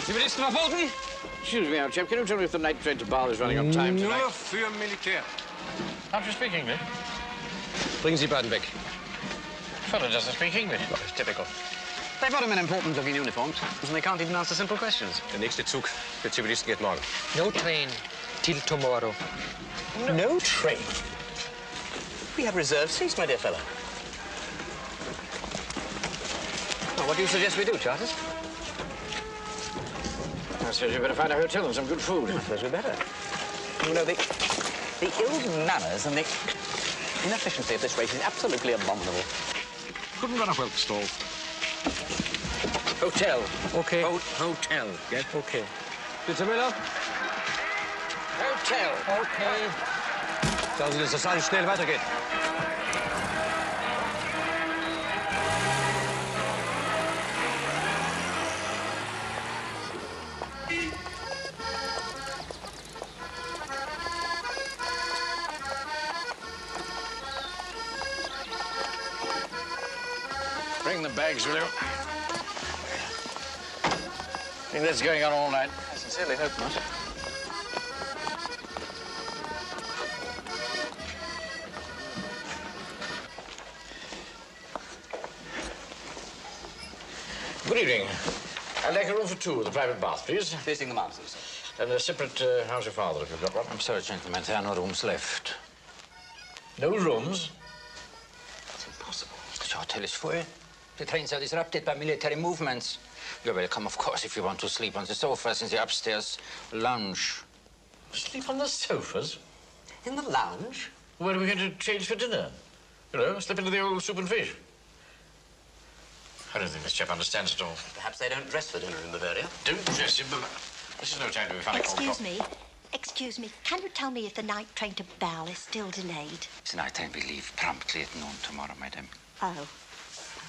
Zivilisten verboten? Excuse me, old chap, can you tell me if the night train to Basel is running on time tonight? Nur für Militär. Can't you speak English? Bringen Sie beiden weg. Fellow doesn't speak English. Well, it's typical. They've got them in important-looking uniforms, and they can't even answer simple questions. Der nächste Zug für Zivilisten geht morgen. No train till tomorrow. No train? We have reserved seats, my dear fellow. Well, what do you suggest we do, Charters? I suppose you better find a hotel and some good food. I suppose we better. You know, the ill manners and the inefficiency of this race is absolutely abominable. Couldn't run a whelk stall. Hotel. Okay. Hotel. Yes? Okay. Bitte, Müller. Hotel. Okay. Sagen Sie, dass das alles schnell weitergeht. Bring the bags, will you? Think that's going on all night? I sincerely hope not. Good evening. I'd like a room for two with a private bath, please. Facing the mountains. And a separate house of father, if you've got one. I'm sorry, gentlemen, there are no rooms left. No rooms? That's impossible. The hotel is full. The trains are disrupted by military movements. You're welcome, of course, if you want to sleep on the sofas in the upstairs lounge. Sleep on the sofas? In the lounge? Where are we going to change for dinner? You know, slip into the old soup and fish. I don't think this chap understands at all. Perhaps they don't dress for dinner in Bavaria. Don't dress him, but this is no time to be funny. Excuse me. Can you tell me if the night train to Bâle is still delayed? The night train will leave promptly at noon tomorrow, madam. Oh.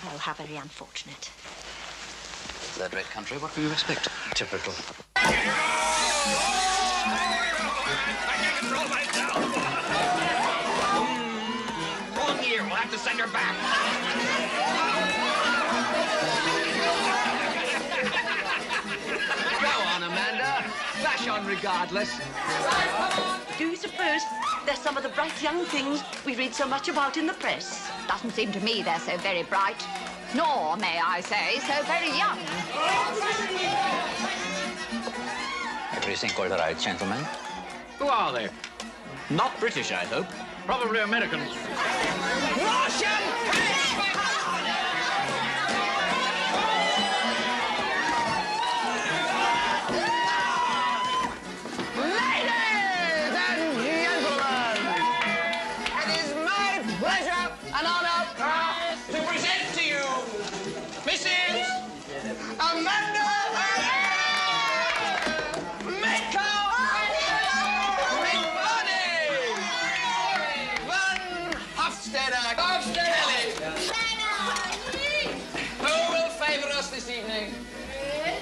Oh, how very unfortunate. Third rate country, what do you expect? Typical. I can't control myself. Wrong year. We'll have to send her back. Go on, Amanda. Flash on regardless. Do you suppose they're some of the bright young things we read so much about in the press? Doesn't seem to me they're so very bright. Nor, may I say, so very young. Everything all right, gentlemen? Who are they? Not British, I hope. Probably Americans. Russian!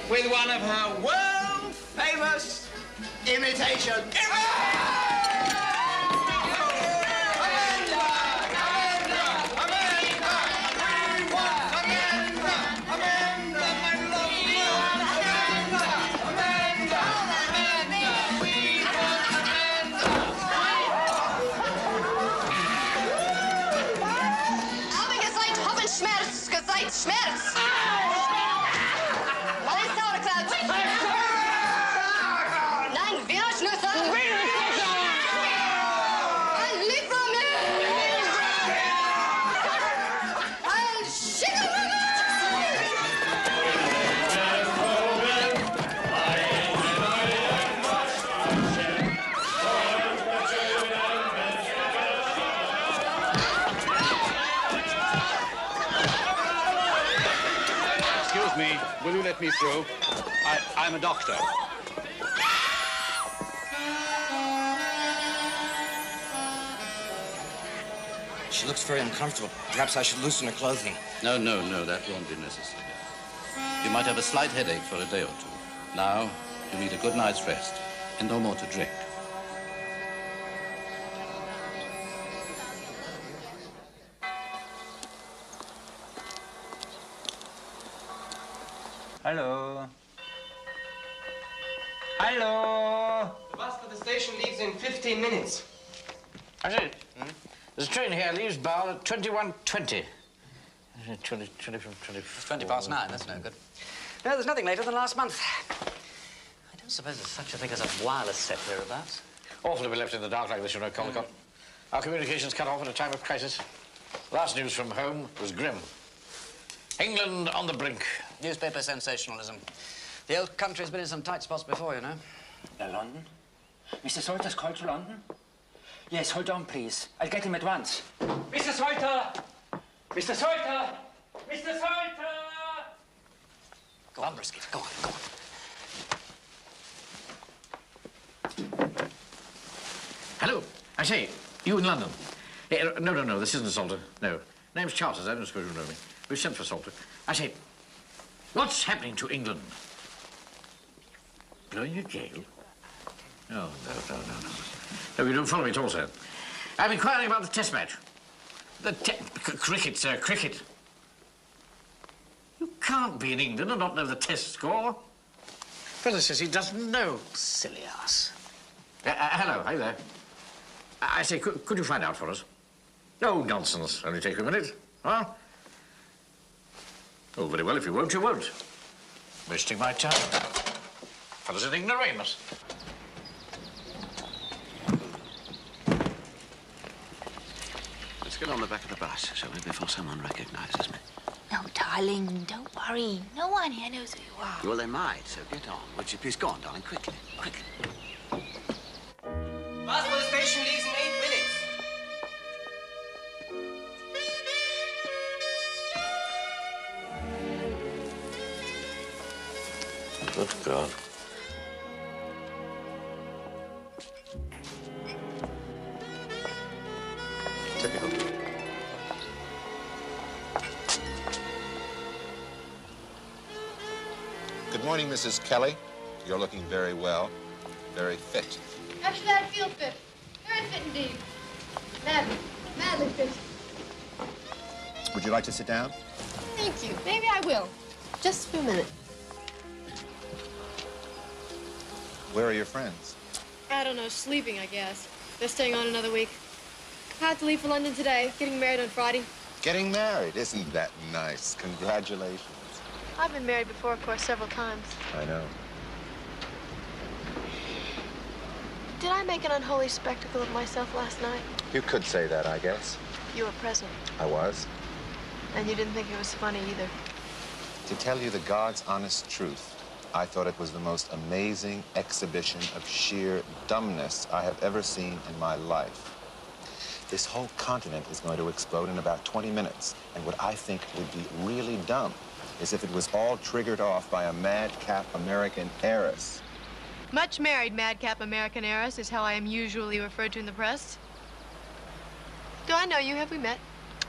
With one of her world-famous imitations. Will you let me through? I'm a doctor. She looks very uncomfortable. Perhaps I should loosen her clothing. No, that won't be necessary. You might have a slight headache for a day or two. Now, you need a good night's rest and no more to drink. Hello. Hello. The bus for the station leaves in 15 minutes. I see. This train here leaves Bow at 21:20. 20 It's 20 past 9, that's no good. No, there's nothing later than last month. I don't suppose there's such a thing as a wireless set hereabouts. Awful to be left in the dark like this, you know, Collicott. Our communications cut off at a time of crisis. Last news from home was grim. England on the brink. Newspaper sensationalism. The old country's been in some tight spots before, you know. London? Mr. Salter's called to London? Yes, hold on, please. I'll get him at once. Mr. Salter! Mr. Salter! Mr. Salter! Go on, Brisket. Go on, go on. Hello. I say, you in London? No, this isn't Salter. No. Name's Charters. I don't suppose you know me. We've sent for Salter. I say, what's happening to England? Blowing a gale? Oh, no. No, you don't follow me at all, sir. I'm inquiring about the test match. Cricket, sir, cricket. You can't be in England and not know the test score. Fellow says he doesn't know. Silly ass. Hello, hi there. I say, could you find out for us? No nonsense. Only take a minute. Huh? Oh, very well. If you won't, you won't. Wasting my time. Fellows an ignoramus. Let's get on the back of the bus, shall we, before someone recognizes me. No, darling, don't worry. No one here knows who you are. Well, they might, so get on. Would you please go on, darling, quickly, quickly. Bus for the station leaves in 8 minutes. Good God. Typical. Good morning, Mrs. Kelly. You're looking very well, very fit. Actually, I feel fit. Very fit indeed. Madly fit. Would you like to sit down? Thank you. Maybe I will. Just for a minute. Where are your friends? I don't know, sleeping, I guess. They're staying on another week. I had to leave for London today, getting married on Friday. Getting married, isn't that nice? Congratulations. I've been married before, of course, several times. I know. Did I make an unholy spectacle of myself last night? You could say that, I guess. You were present. I was. And you didn't think it was funny either. To tell you the God's honest truth, I thought it was the most amazing exhibition of sheer dumbness I have ever seen in my life. This whole continent is going to explode in about 20 minutes. And what I think would be really dumb is if it was all triggered off by a madcap American heiress. Much married madcap American heiress is how I am usually referred to in the press. Do I know you? Have we met?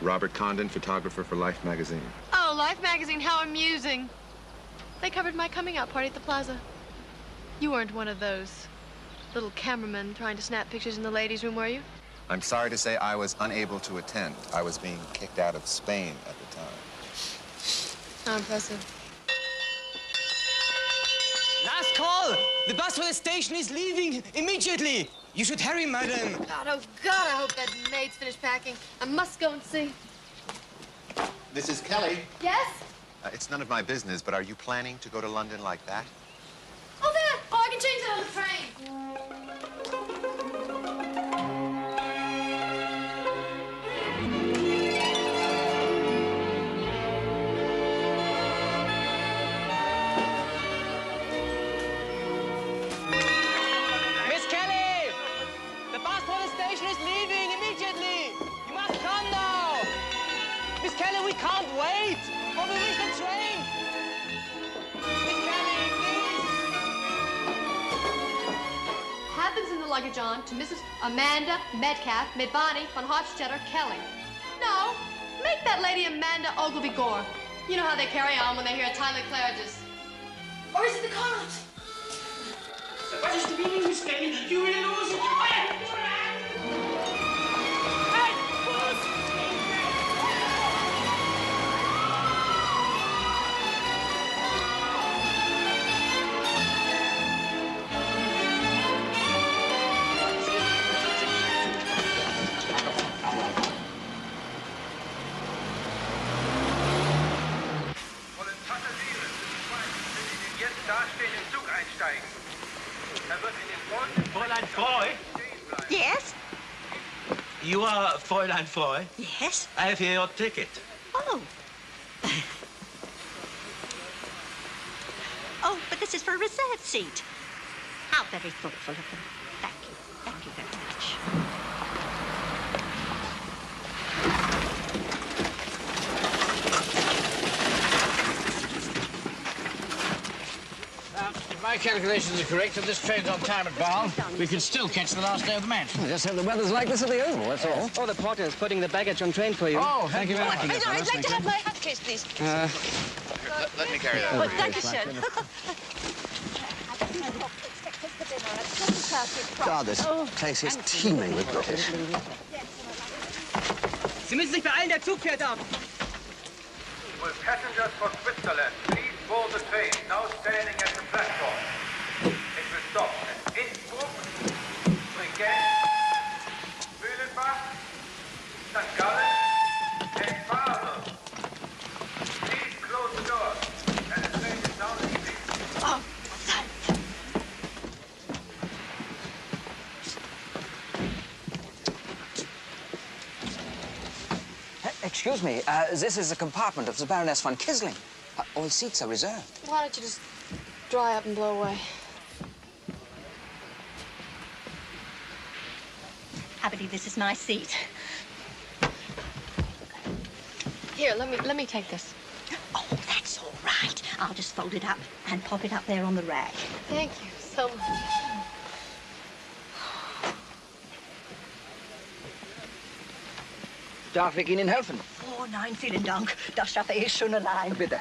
Robert Condon, photographer for Life magazine. Oh, Life magazine, how amusing. They covered my coming out party at the plaza. You weren't one of those little cameramen trying to snap pictures in the ladies' room, were you? I'm sorry to say I was unable to attend. I was being kicked out of Spain at the time. How impressive. Last call! The bus for the station is leaving immediately. You should hurry, madam. God, oh God, I hope that maid's finished packing. I must go and see. Mrs. Kelly? Yes? It's none of my business, but are you planning to go to London like that? Oh, that! Oh, I can change that on the train. Miss Kelly! The bus for the station is leaving immediately. You must come now. Miss Kelly, we can't wait. Or we miss the train. Miss Kelly, please. Happens in the luggage on to Mrs. Amanda Metcalf Medvani von Hofstetter Kelly. No, make that lady Amanda Ogilvy Gore. You know how they carry on when they hear a timely Claridge's. Or is it the Connaught? What is the meaning, Miss Kelly? You will lose it. You are Fräulein Froy? Yes. I have here your ticket. Oh. Oh, but this is for a reserved seat. How very thoughtful of them. Thank you. Thank you very much. If my calculations are correct, if this train's on time at Basel, we can still catch the last day of the match. Just hope the weather's like this at the Oval, that's all. Oh, the porter is putting the baggage on train for you. Oh, thank you very much. I'd like to have my hat case, please. Let me carry that. Oh, thank you, sir. God, this place is teeming with British. Sie müssen sich beeilen, der Zug fährt ab. Will passengers for Switzerland please board the train now standing at the platform? It will stop at Innsbruck, Brigent, Mühlenbach, St. Gallen, and Basel. Please close the doors and the train is now leaving. Oh, Excuse me, this is the compartment of the Baroness von Kisling. All seats are reserved. Why don't you just dry up and blow away? I believe this is my seat. Here, let me take this. Oh, that's all right. I'll just fold it up and pop it up there on the rack. Thank you so much. Darf ich Ihnen helfen? Oh, nein, vielen Dank. Das schaffe ich schon allein. Bitte.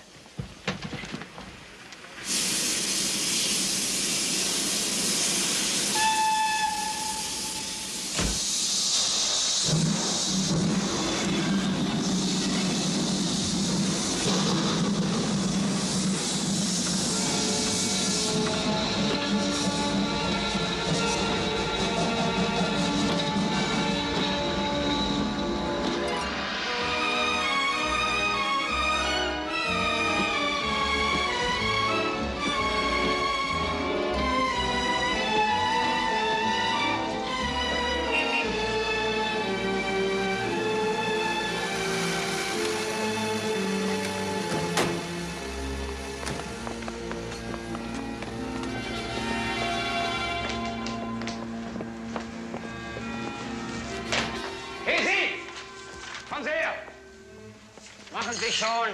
Machen Sie schon.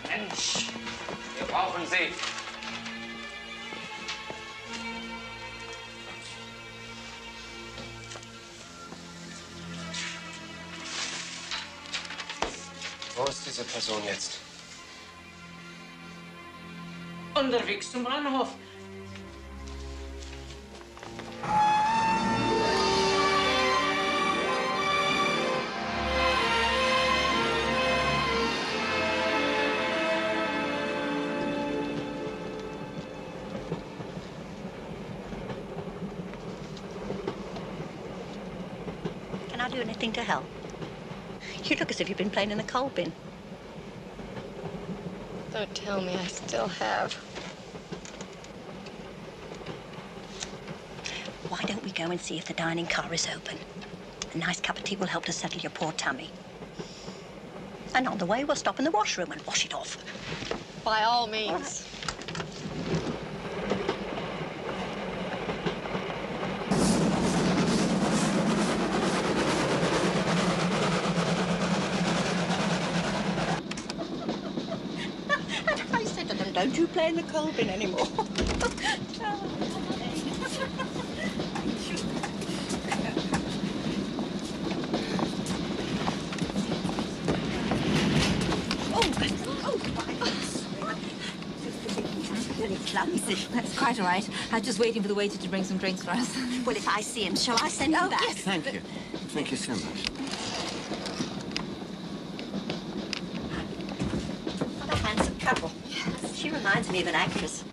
Mensch, wir brauchen Sie. Wo ist diese Person jetzt? Unterwegs zum Bahnhof. Can I do anything to help? You look as if you've been playing in the coal bin. Don't tell me I still have. Why don't we go and see if the dining car is open? A nice cup of tea will help to settle your poor tummy. And on the way, we'll stop in the washroom and wash it off. By all means. I said to them, don't you play in the coal bin anymore. That's quite all right. I was just waiting for the waiter to bring some drinks for us. Well, if I see him, shall I send him back? Yes. Thank you. Thank you so much. What a handsome couple. She reminds me of an actress.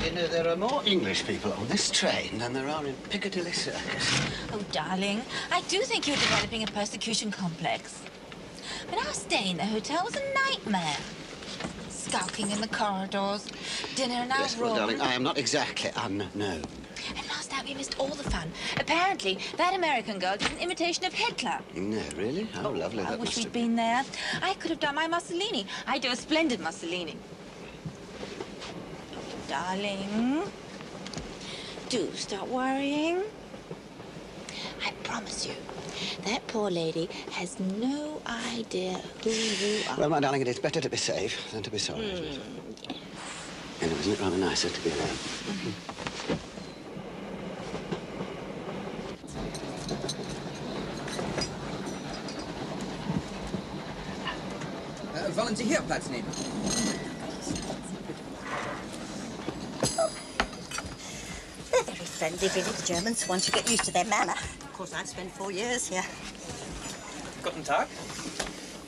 You know, there are more English people on this train than there are in Piccadilly Circus. Oh, darling, I do think you're developing a persecution complex. But our stay in the hotel was a nightmare. Skulking in the corridors, dinner in our Yes, room. well, darling, I am not exactly unknown. And last night we missed all the fun. Apparently, that American girl did an imitation of Hitler. No, really? How lovely I that wish must we'd have been there. I could have done my Mussolini. I do a splendid Mussolini. Darling, do stop worrying. I promise you, that poor lady has no idea who you are. Well, my darling, it is better to be safe than to be sorry, isn't it? You know, isn't it rather nicer to be alone? Wollen Sie hier Platz nehmen? They're very friendly village Germans once you get used to their manner. Of course, I've spent 4 years here. Guten Tag.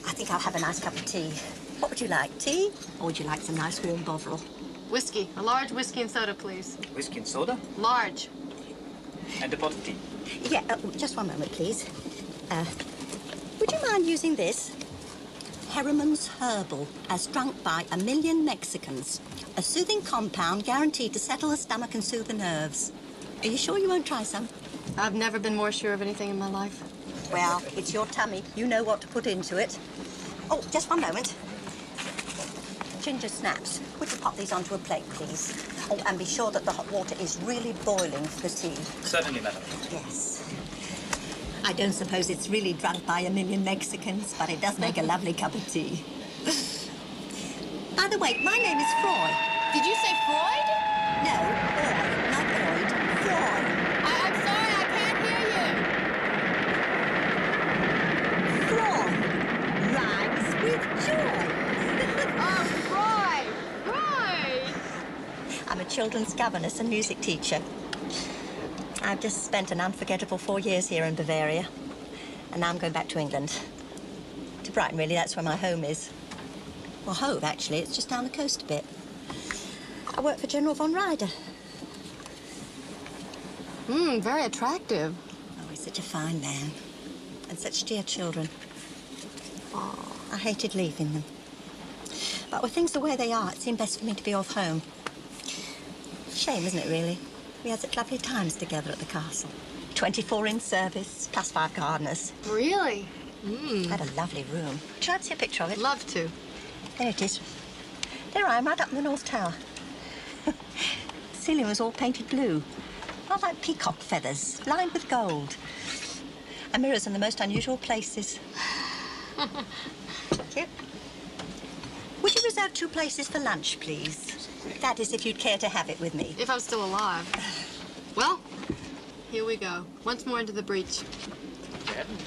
I think I'll have a nice cup of tea. What would you like, tea? Or would you like some nice warm bovril? Whiskey. A large whiskey and soda, please. Whiskey and soda? Large. And a pot of tea. Yeah, just one moment, please. Would you mind using this? Harriman's Herbal, as drunk by 1 million Mexicans. A soothing compound guaranteed to settle the stomach and soothe the nerves. Are you sure you won't try some? I've never been more sure of anything in my life. Well, it's your tummy. You know what to put into it. Oh, just one moment. Ginger snaps. Would you pop these onto a plate, please? Oh, and be sure that the hot water is really boiling for the tea. Certainly, madam. Yes. I don't suppose it's really drunk by 1 million Mexicans, but it does make a lovely cup of tea. By the way, my name is Froy. Did you say Freud? No, Froy, not Freud. Froy. I'm sorry, I can't hear you. Froy rhymes with joy. Oh, Freud! Freud! I'm a children's governess and music teacher. I've just spent an unforgettable 4 years here in Bavaria. And now I'm going back to England. To Brighton, really, that's where my home is. Well, Hove, actually. It's just down the coast a bit. I work for General von Ryder. Very attractive. Oh, he's such a fine man. And such dear children. Oh, I hated leaving them. But with things the way they are, it seemed best for me to be off home. Shame, isn't it, really? We had such lovely times together at the castle. 24 in service, plus 5 gardeners. Really? Had a lovely room. Would you like to see a picture of it? Love to. There it is. There I am, right up in the North Tower. The ceiling was all painted blue. Not like peacock feathers, lined with gold. And mirrors in the most unusual places. Thank you. Would you reserve 2 places for lunch, please? That is, if you'd care to have it with me. If I'm still alive. Well, here we go. Once more into the breach.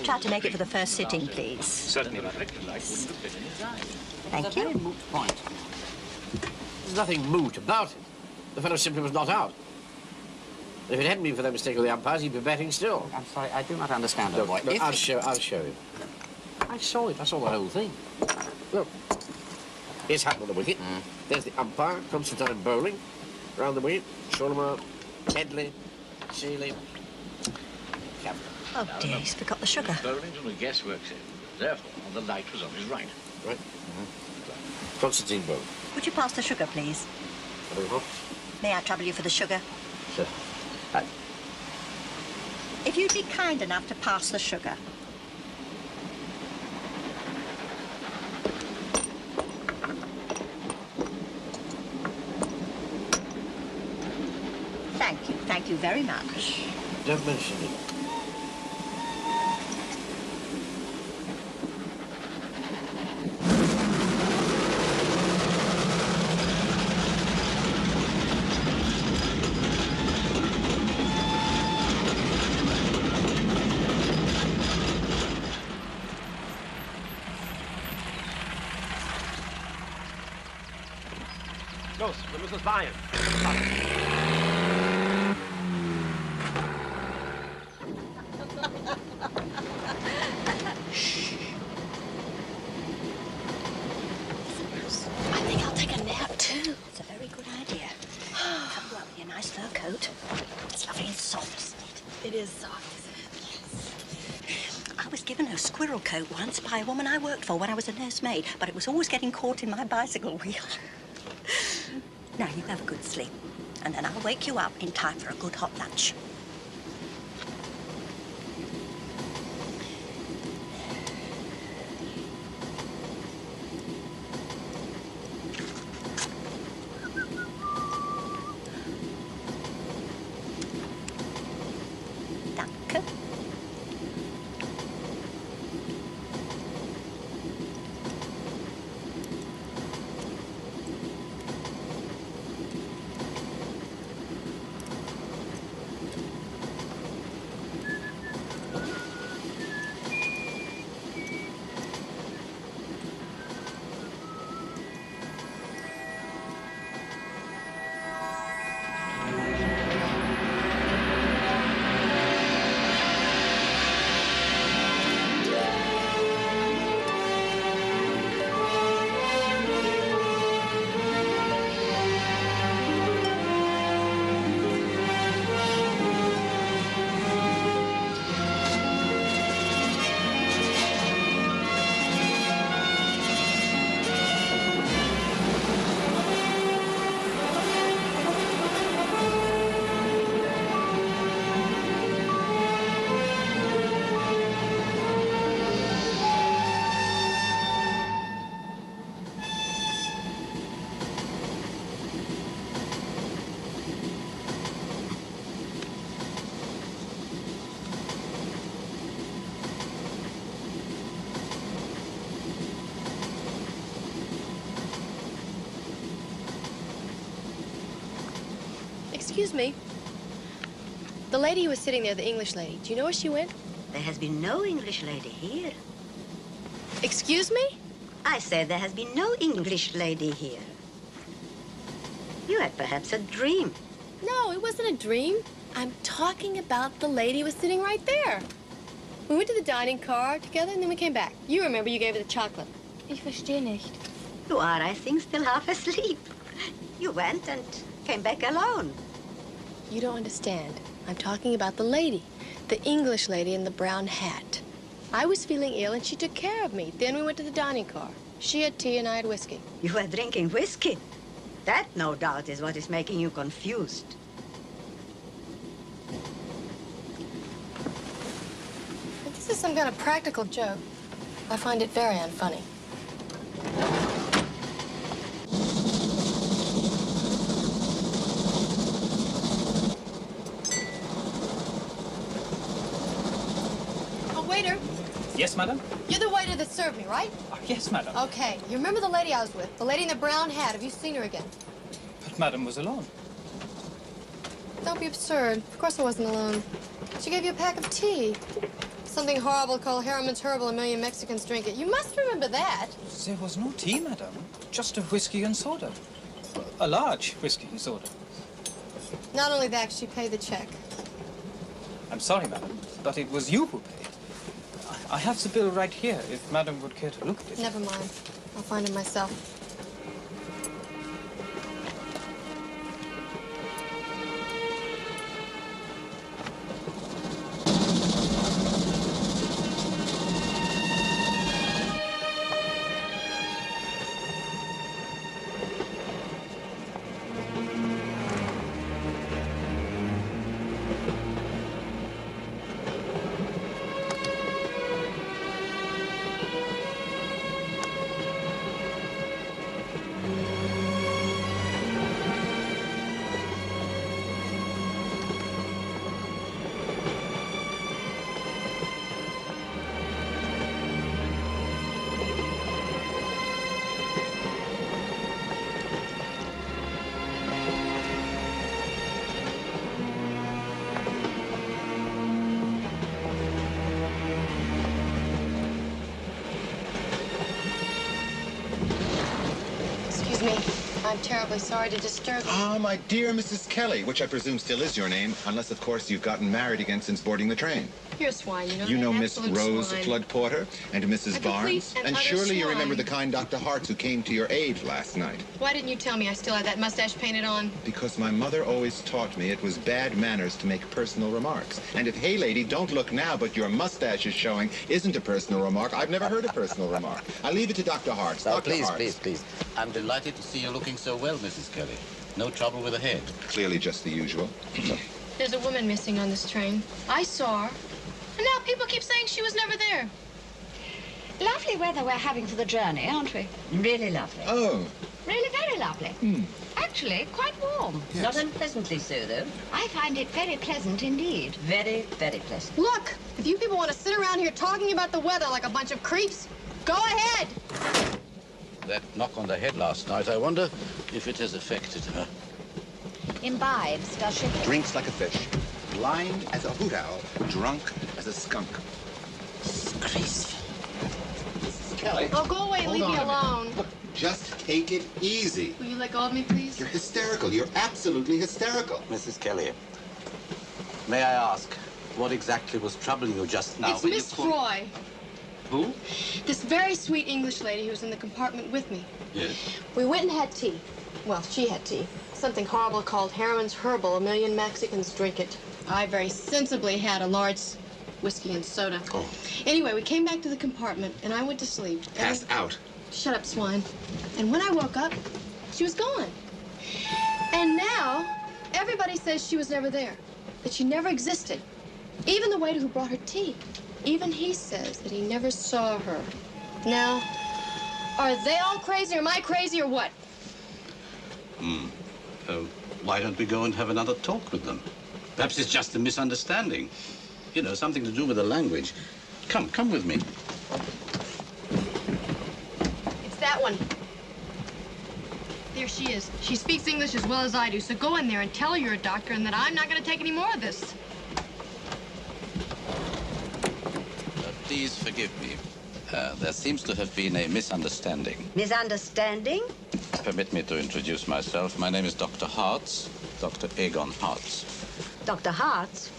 Try to make it for the first sitting, please. Certainly, madam. Thank It's a very you. moot point. There's nothing moot about it. The fellow simply was not out. If it hadn't been for that mistake of the umpires, he'd be batting still. I'm sorry, I do not understand, old boy. Look, I'll show you. I saw it. I saw the whole thing. Look. Here's Hatton on the wicket. There's the umpire, Constantine bowling. Round the wicket, Shawnemer, Headley, Seeley. Captain. Oh, dear, he's forgot the sugar. Bowling from the guesswork set. Therefore, the light was on his right. Right? Constantine bowling. Would you pass the sugar, please? May I trouble you for the sugar? Sure. If you'd be kind enough to pass the sugar. Thank you very much. Don't mention it. Los, wir müssen es beeilen. I think I'll take a nap, too. It's a very good idea. Cover up with your nice fur coat. It's lovely and soft, isn't it? It is soft, isn't it? Yes. I was given a squirrel coat once by a woman I worked for when I was a nursemaid, but it was always getting caught in my bicycle wheel. Now, you have a good sleep, and then I'll wake you up in time for a good hot lunch. Excuse me. The lady who was sitting there, the English lady, do you know where she went? There has been no English lady here. Excuse me? I said there has been no English lady here. You had perhaps a dream. No, it wasn't a dream. I'm talking about the lady who was sitting right there. We went to the dining car together and then we came back. You remember you gave her the chocolate. Ich verstehe nicht. You are, I think, still half asleep. You went and came back alone. You don't understand. I'm talking about the lady, the English lady in the brown hat. I was feeling ill and she took care of me. Then we went to the dining car. She had tea and I had whiskey. You were drinking whiskey. That, no doubt, is what is making you confused. If this is some kind of practical joke, I find it very unfunny. Oh, waiter. Yes, madam? You're the waiter that served me, right? Yes, madam. Okay. You remember the lady I was with? The lady in the brown hat. Have you seen her again? But madam was alone. Don't be absurd. Of course I wasn't alone. She gave you a pack of tea. Something horrible called Harriman's Herbal. A million Mexicans drink it. You must remember that. There was no tea, madam. Just a whiskey and soda. A large whiskey and soda. Not only that, she paid the check. I'm sorry, madam, but it was you who paid. I have the bill right here, if madam would care to look at it. Never mind. I'll find it myself. I'm terribly sorry to disturb you. Ah, my dear Mrs. Kelly, which I presume still is your name, unless, of course, you've gotten married again since boarding the train. You're a swine, you know. You know Miss Absolute Rose swine. Flood Porter and Mrs. Barnes? and And utter surely you swine. remember the kind Dr. Hartz who came to your aid last night. Why didn't you tell me I still had that mustache painted on? Because my mother always taught me it was bad manners to make personal remarks. And if, hey, lady, don't look now, but your mustache is showing, isn't a personal remark, I've never heard a personal remark. I leave it to Dr. Hartz. Oh, Dr. Hartz. please. I'm delighted to see you looking so well, Mrs. Kelly. No trouble with the head. Clearly just the usual. There's a woman missing on this train. I saw her. And now people keep saying she was never there. Lovely weather we're having for the journey, aren't we? Really lovely. Oh. Really very lovely. Actually, quite warm. Yes. Not unpleasantly so, though. I find it very pleasant indeed. Very, very pleasant. Look, if you people want to sit around here talking about the weather like a bunch of creeps, go ahead. That knock on the head last night, I wonder if it has affected her. Imbibes, does she? Drinks like a fish. Blind as a hoot owl. Drunk as a skunk. Disgraceful. Mrs. Kelly. Oh, go away and hold leave on me a minute. alone. Look, just take it easy. Will you let go of me, please? You're hysterical. You're absolutely hysterical. Mrs. Kelly, may I ask, what exactly was troubling you just now? It's Miss Froy. Who? This very sweet English lady who was in the compartment with me. Yes. We went and had tea. Well, she had tea. Something horrible called Harriman's Herbal. A million Mexicans drink it. I very sensibly had a large whiskey and soda. Oh. Anyway, we came back to the compartment, and I went to sleep. Passed out. Shut up, swine. And when I woke up, she was gone. And now, everybody says she was never there, that she never existed. Even the waiter who brought her tea. Even he says that he never saw her. Now, are they all crazy, or am I crazy, or what? Why don't we go and have another talk with them? Perhaps it's just a misunderstanding. You know, something to do with the language. Come with me. It's that one. there she is. She speaks English as well as I do, so go in there and tell her you're a doctor and that I'm not going to take any more of this. Please forgive me. There seems to have been a misunderstanding. Misunderstanding? Permit me to introduce myself. My name is Dr. Hartz, Dr. Egon Hartz. Dr. Hartz,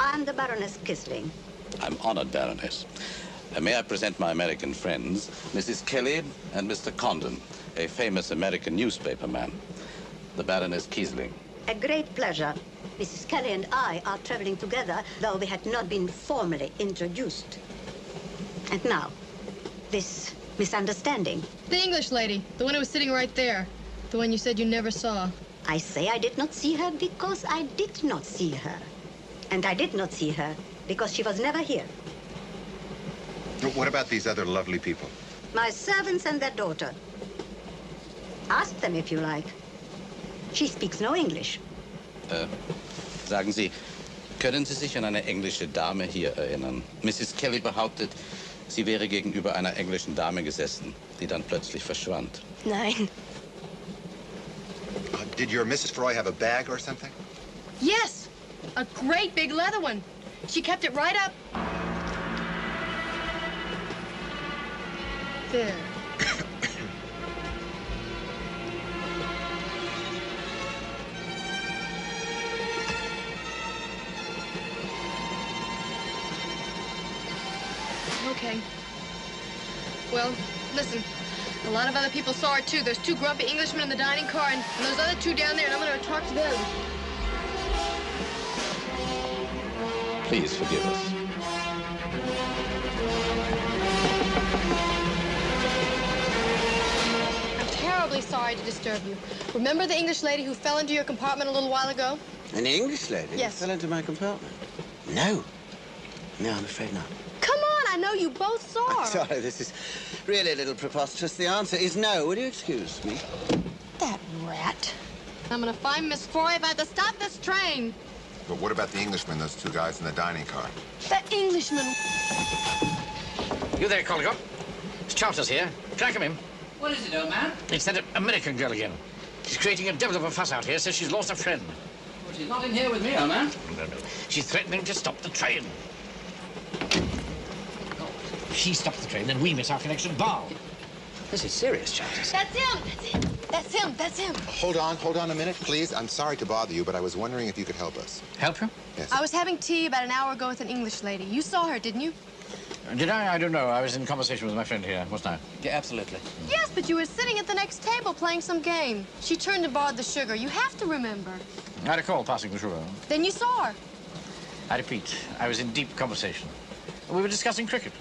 I'm the Baroness Kisling. I'm honored, Baroness. May I present my American friends, Mrs. Kelly and Mr. Condon, a famous American newspaperman. The Baroness Kiesling. A great pleasure. Mrs. Kelly and I are traveling together, though we had not been formally introduced. And now, this misunderstanding. The English lady, the one who was sitting right there. The one you said you never saw. I say I did not see her because I did not see her. And I did not see her because she was never here. What about these other lovely people? My servants and their daughter. Ask them if you like. She speaks no English. Sagen Sie, können Sie sich an eine englische Dame hier erinnern? Mrs. Kelly behauptet, sie wäre gegenüber einer englischen Dame gesessen, die dann plötzlich verschwand. Nein. Did your Mrs. Froy have a bag or something? Yes, a great big leather one. She kept it right up. There. Okay. Well, listen. A lot of other people saw her, too. There's 2 grumpy Englishmen in the dining car, and those other 2 down there, and I'm going to talk to them. Please forgive us. I'm terribly sorry to disturb you. Remember the English lady who fell into your compartment a little while ago? An English lady? Yes. Fell into my compartment? No. No, I'm afraid not. Come on, I know you both saw her. I'm sorry, this is really a little preposterous. The answer is no. Would you excuse me? That rat. I'm gonna find Miss Froy if I have to stop this train. But what about the Englishmen, those 2 guys in the dining car? That Englishman. You there, Collier? It's Charters here. Can I come in? What is it, old man? It's that American girl again. She's creating a devil of a fuss out here, says she's lost a friend. Well, she's not in here with me, old man. No. She's threatening to stop the train. She stops the train, then we miss our connection to Bar. This is serious, Charles. That's him. That's him. That's him. Hold on a minute, please. I'm sorry to bother you, but I was wondering if you could help us. Help you? Yes. I was having tea about an hour ago with an English lady. You saw her, didn't you? Did I? I don't know. I was in conversation with my friend here, wasn't I? Yeah, absolutely. Yes, but you were sitting at the next table playing some game. She turned and borrowed the sugar. You have to remember. I recall passing the sugar. Then you saw her. I repeat, I was in deep conversation. We were discussing cricket.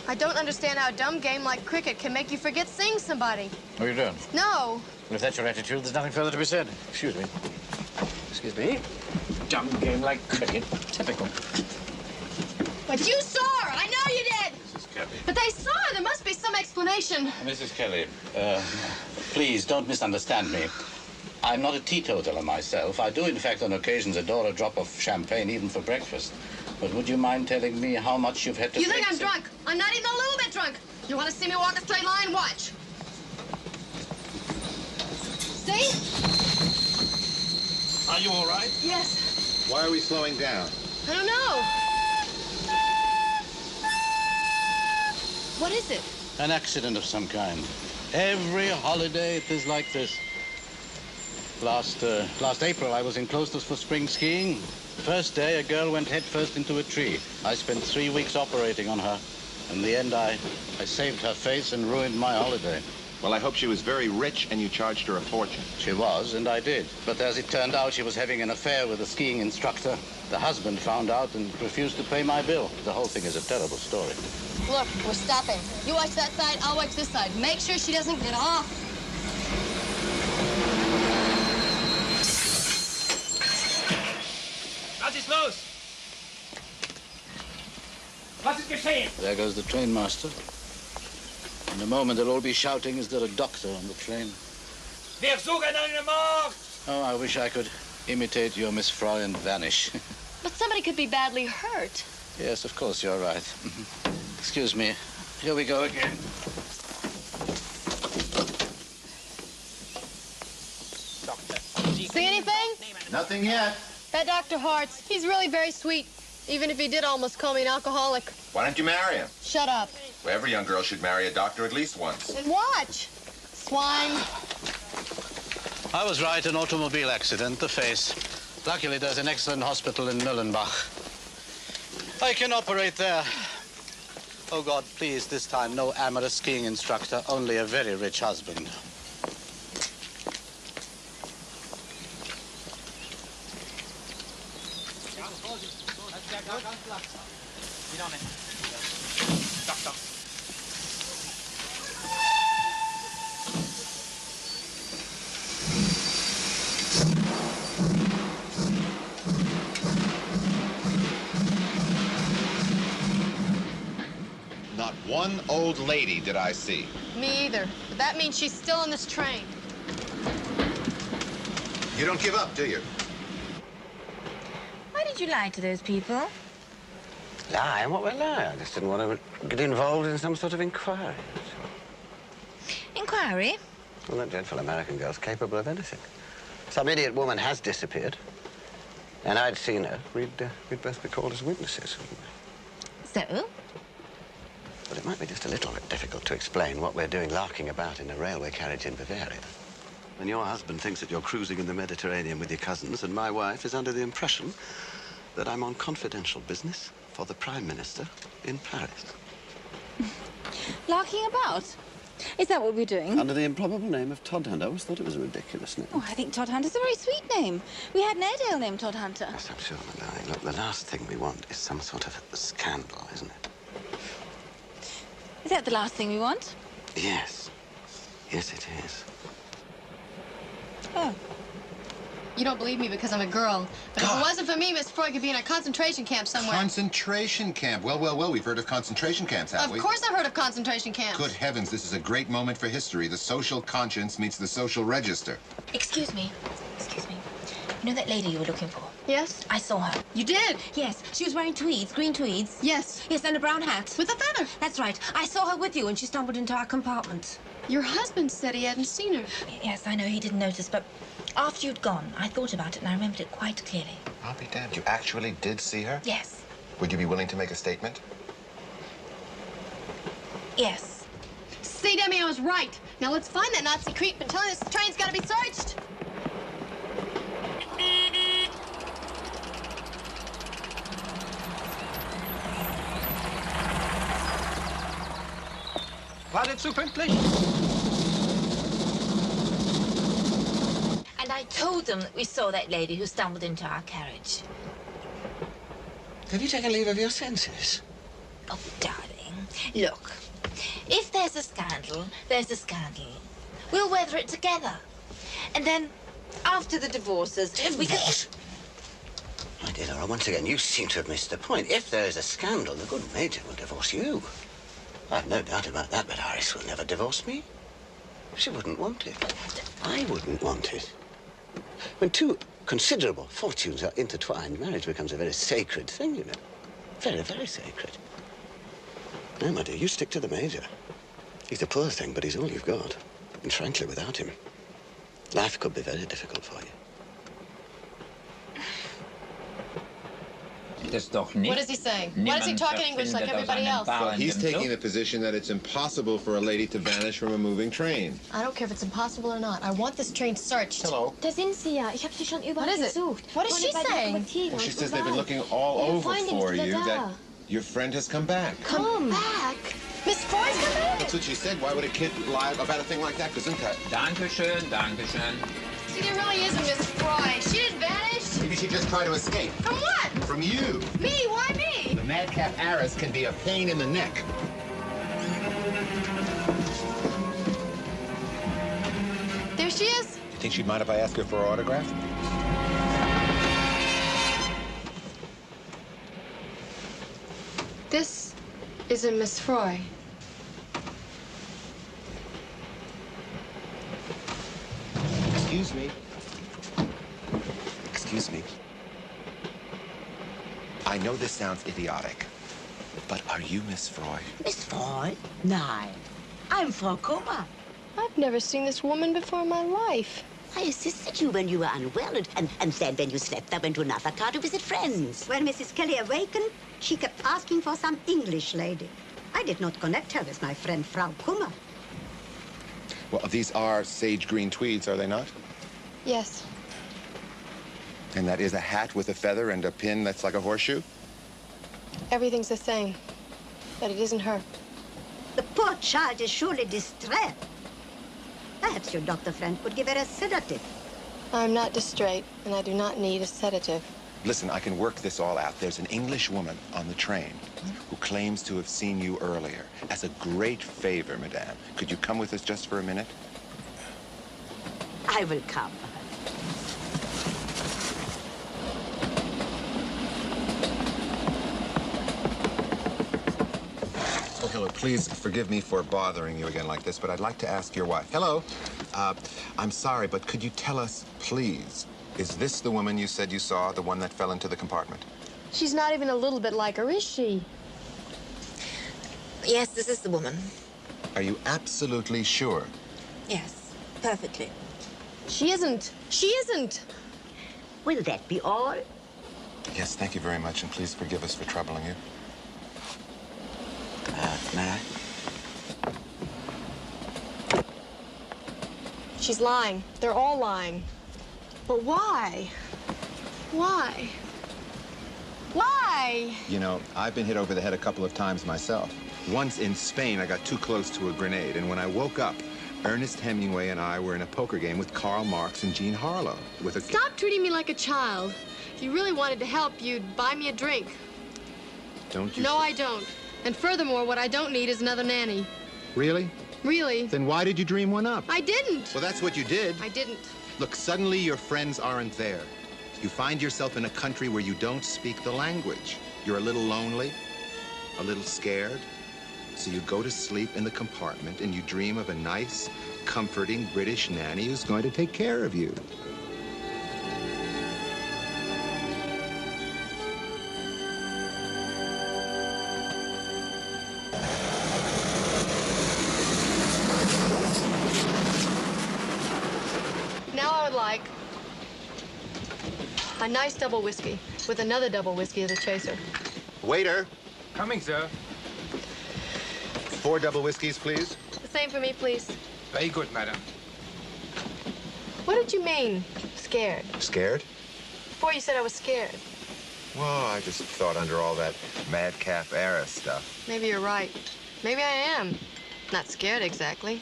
I don't understand how a dumb game like cricket can make you forget seeing somebody. Oh, you don't? No. Well, if that's your attitude, there's nothing further to be said. Excuse me. Excuse me? Dumb game like cricket. Typical. But you saw her. I know you did. Mrs. Kelly. But they saw her. There must be some explanation. Mrs. Kelly, please don't misunderstand me. I'm not a teetotaler myself. I do, in fact, on occasions adore a drop of champagne, even for breakfast. But would you mind telling me how much you've had to You think take I'm drunk? I'm not even a little bit drunk. You want to see me walk a straight line? Watch. See? Are you all right? Yes. Why are we slowing down? I don't know. What is it? An accident of some kind. Every holiday it is like this. Last April, I was in Cloisters for spring skiing. First day, a girl went headfirst into a tree. I spent 3 weeks operating on her. In the end, I saved her face and ruined my holiday. Well, I hope she was very rich and you charged her a fortune. She was, and I did. But as it turned out, she was having an affair with a skiing instructor. The husband found out and refused to pay my bill. The whole thing is a terrible story. Look, we're stopping. You watch that side, I'll watch this side. Make sure she doesn't get off. Was ist los? Was ist geschehen? There goes the trainmaster. In a moment, they'll all be shouting, is there a doctor on the train? Wir suchen einen Mord! Oh, I wish I could imitate your Miss Froy and vanish. But somebody could be badly hurt. Yes, of course, you're right. Excuse me. Here we go again. See anything? Nothing yet. That Dr. Hart's, he's really very sweet, even if he did almost call me an alcoholic. Why don't you marry him? Shut up. Well, every young girl should marry a doctor at least once. And watch. Swine. I was right, an automobile accident, the face. Luckily, there's an excellent hospital in Müllenbach. I can operate there. Oh, God, please, this time, no amateur skiing instructor, only a very rich husband. Not one old lady did I see. Me either. But that means she's still on this train. You don't give up, do you? Why did you lie to those people? Lie? And what will lie? I just didn't want to get involved in some sort of inquiry. Inquiry? Well, that dreadful American girl's capable of anything. Some idiot woman has disappeared, and I'd seen her. We'd both be called as witnesses, wouldn't we? So? But it might be just a little bit difficult to explain what we're doing larking about in a railway carriage in Bavaria. When your husband thinks that you're cruising in the Mediterranean with your cousins, and my wife is under the impression that I'm on confidential business for the Prime Minister in Paris. Larking about? Is that what we're doing? Under the improbable name of Todd Hunter. I always thought it was a ridiculous name. Oh, I think Todd Hunter's a very sweet name. We had an Airedale named Todd Hunter. Yes, I'm sure, my darling. Look, the last thing we want is some sort of scandal, isn't it? Is that the last thing we want? Yes. Yes, it is. Oh. You don't believe me because I'm a girl. But if it wasn't for me, Miss Froy could be in a concentration camp somewhere. Concentration camp. Well, we've heard of concentration camps, haven't we? Of course I've heard of concentration camps. Good heavens, this is a great moment for history. The social conscience meets the social register. Excuse me. Excuse me. You know that lady you were looking for? Yes? I saw her. You did? Yes. She was wearing tweeds, green tweeds. Yes. Yes, and a brown hat. With a feather. That's right. I saw her with you and she stumbled into our compartment. Your husband said he hadn't seen her. Yes, I know he didn't notice, but after you'd gone, I thought about it and I remembered it quite clearly. I'll be damned. You actually did see her? Yes. Would you be willing to make a statement? Yes. See, Demi, I was right. Now let's find that Nazi creep and tell him this train's got to be searched. War nicht zu pünktlich? And I told them that we saw that lady who stumbled into our carriage. Have you taken leave of your senses? Oh, darling, look. If there's a scandal, there's a scandal. We'll weather it together. And then, after the divorces, we can... What? My dear Laura, once again, you seem to have missed the point. If there is a scandal, the good Major will divorce you. I have no doubt about that, but Iris will never divorce me. She wouldn't want it. I wouldn't want it. When two considerable fortunes are intertwined, marriage becomes a very sacred thing, you know. Very, very sacred. No, my dear, you stick to the Major. He's a poor thing, but he's all you've got. And frankly, without him, life could be very difficult for you. What is he saying? Why does he talk in English like everybody else? Well, he's taking the position that it's impossible for a lady to vanish from a moving train. I don't care if it's impossible or not. I want this train searched. Hello. Da sind sie ja. Ich habe sie schon überall What is it? gesucht. What is she saying? Well, she says they've been looking all over for you, that your friend has come back. Come back? Miss Froy's come back? That's what she said. Why would a kid lie about a thing like that? Gesundheit. Dankeschön, dankeschön. See, there really isn't Miss Froy. She didn't vanish. Maybe she just tried to escape. From what? From you. Me? Why me? The madcap heiress can be a pain in the neck. There she is. You think she'd mind if I ask her for her autograph? This isn't Miss Froy. Excuse me. Excuse me. I know this sounds idiotic, but are you Miss Froy? Miss Froy? Nein. I'm Frau Kummer. I've never seen this woman before in my life. I assisted you when you were unwell, and then when you slept, I went to another car to visit friends. When Mrs. Kelly awakened, she kept asking for some English lady. I did not connect her with my friend Frau Kummer. Well, these are sage green tweeds, are they not? Yes. And that is a hat with a feather and a pin that's like a horseshoe? Everything's the same. But it isn't her. The poor child is surely distressed. Perhaps your doctor friend could give her a sedative. I'm not distrait, and I do not need a sedative. Listen, I can work this all out. There's an English woman on the train who claims to have seen you earlier. As a great favor, madame, could you come with us just for a minute? I will come. Oh, hello. Please forgive me for bothering you again like this, but I'd like to ask your wife. Hello. I'm sorry, but could you tell us, please, is this the woman you said you saw, the one that fell into the compartment? She's not even a little bit like her, is she? Yes, this is the woman. Are you absolutely sure? Yes, perfectly. She isn't. She isn't. Will that be all? Yes, thank you very much, and please forgive us for troubling you. May I? She's lying. They're all lying. But why? Why? Why? You know, I've been hit over the head a couple of times myself. Once in Spain, I got too close to a grenade, and when I woke up, Ernest Hemingway and I were in a poker game with Karl Marx and Jean Harlow. With a... Stop treating me like a child. If you really wanted to help, you'd buy me a drink. Don't you? No, I don't. And furthermore, what I don't need is another nanny. Really? Really? Then why did you dream one up? I didn't. Well, that's what you did. I didn't. Look, suddenly your friends aren't there. You find yourself in a country where you don't speak the language. You're a little lonely, a little scared. So you go to sleep in the compartment and you dream of a nice, comforting British nanny who's going to take care of you. Now I would like a nice double whiskey with another double whiskey as a chaser. Waiter. Coming, sir. 4 double whiskeys, please. The same for me, please. Very good, madam. What did you mean, scared? Scared? Before you said I was scared. Well, I just thought under all that madcap era stuff. Maybe you're right. Maybe I am. Not scared exactly.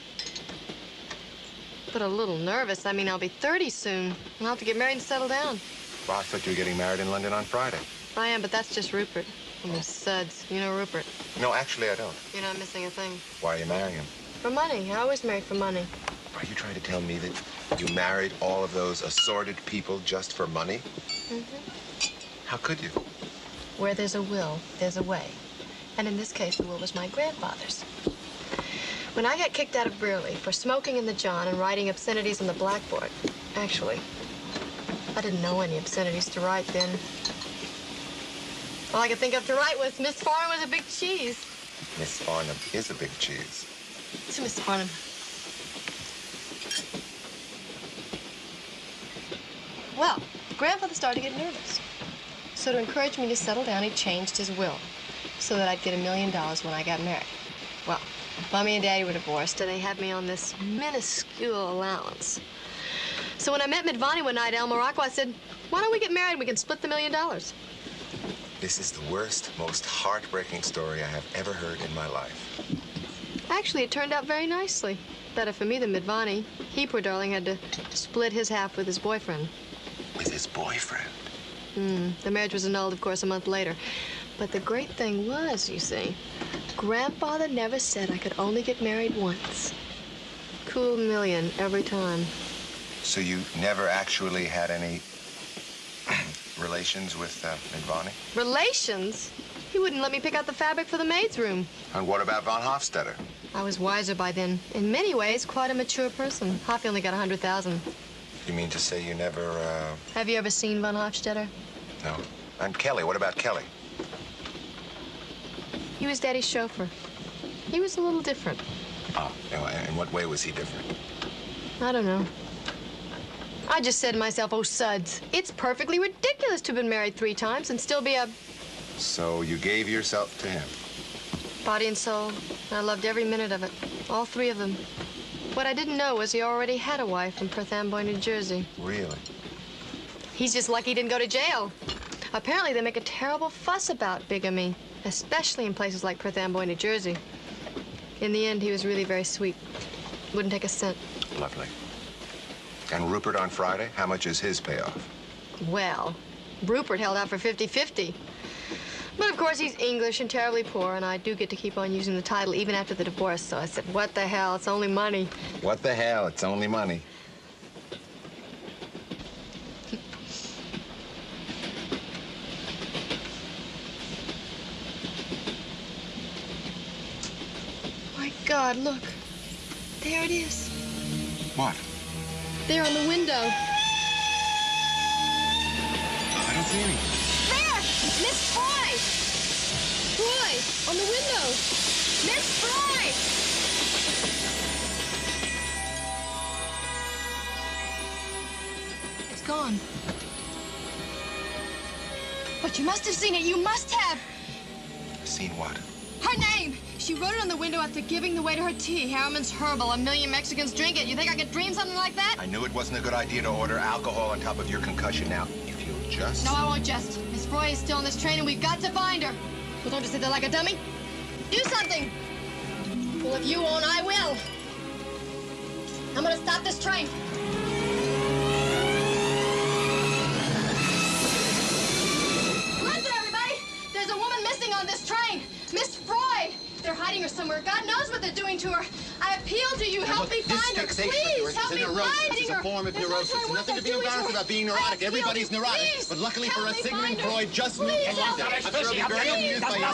But a little nervous. I mean, I'll be 30 soon. And I'll have to get married and settle down. Well, I thought you were getting married in London on Friday. I am, but that's just Rupert. From the Suds. You know Rupert. No, actually, I don't. You're not missing a thing. Why are you marrying him? For money. I always marry for money. Are you trying to tell me that you married all of those assorted people just for money? Mm-hmm. How could you? Where there's a will, there's a way. And in this case, the will was my grandfather's. When I got kicked out of Brearley for smoking in the John and writing obscenities on the blackboard, actually, I didn't know any obscenities to write then. All I could think of to write was Miss Farnham was a big cheese. Miss Farnham is a big cheese. To Miss Farnham. Well, Grandfather started to get nervous. So to encourage me to settle down, he changed his will so that I'd get $1 million when I got married. Well, Mommy and Daddy were divorced, and they had me on this minuscule allowance. So when I met Midvani one night at El Morocco, I said, why don't we get married and we can split the $1 million? This is the worst, most heartbreaking story I have ever heard in my life. Actually, it turned out very nicely. Better for me than Midvani. He, poor darling, had to split his half with his boyfriend. With his boyfriend? The marriage was annulled, of course, a month later. But the great thing was, you see, Grandfather never said I could only get married once. Cool $1 million every time. So you never actually had any relations with Midvani? Relations? He wouldn't let me pick out the fabric for the maid's room. And what about von Hofstadter? I was wiser by then. In many ways, quite a mature person. Hoffy only got 100,000. You mean to say you never, Have you ever seen von Hofstadter? No. And Kelly, what about Kelly? He was Daddy's chauffeur. He was a little different. Oh, in what way was he different? I don't know. I just said to myself, oh, suds, it's perfectly ridiculous to have been married 3 times and still be a... So you gave yourself to him? Body and soul. I loved every minute of it. All 3 of them. What I didn't know was he already had a wife in Perth Amboy, New Jersey. Really? He's just lucky he didn't go to jail. Apparently, they make a terrible fuss about bigamy, especially in places like Perth Amboy, New Jersey. In the end, he was really very sweet. Wouldn't take a cent. Lovely. And Rupert on Friday, how much is his payoff? Well, Rupert held out for 50-50. But of course, he's English and terribly poor, and I do get to keep on using the title even after the divorce, so I said, what the hell, it's only money. What the hell, it's only money. My God, look. There it is. What? There on the window. I don't see any. There! Miss Froy! Froy, on the window! Miss Froy! It's gone. But you must have seen it. You must have. Seen what? Her name. She wrote it on the window after giving the waiter her tea. Harriman's Herbal. 1 million Mexicans drink it. You think I could dream something like that? I knew it wasn't a good idea to order alcohol on top of your concussion. Now, if you'll just... No, I won't just. Miss Froy is still on this train, and we've got to find her. Well, don't just sit there like a dummy. Do something. Well, if you won't, I will. I'm gonna stop this train. Listen, everybody! There's a woman missing on this train. Miss Froy. They're hiding her somewhere. God knows what they're doing to her. I appeal to you. Help me find her. Please, help me find her. It's a form of neurosis. There's nothing to be embarrassed about being neurotic. Everybody's neurotic. But luckily for us, Sigmund Freud just moved to London. I'm sure he'll be very amused by your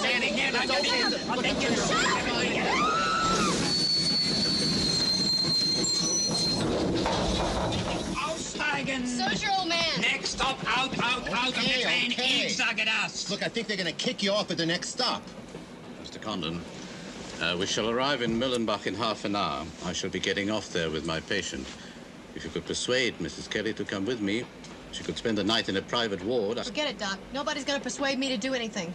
Aussteigen! So's your old man. Next stop, out of the train. Ich sage das. Look, I think they're going to kick you off at the next stop. Mr. Condon, we shall arrive in Millenbach in half an hour. I shall be getting off there with my patient. If you could persuade Mrs. Kelly to come with me, she could spend the night in a private ward. Forget it, Doc. Nobody's gonna persuade me to do anything.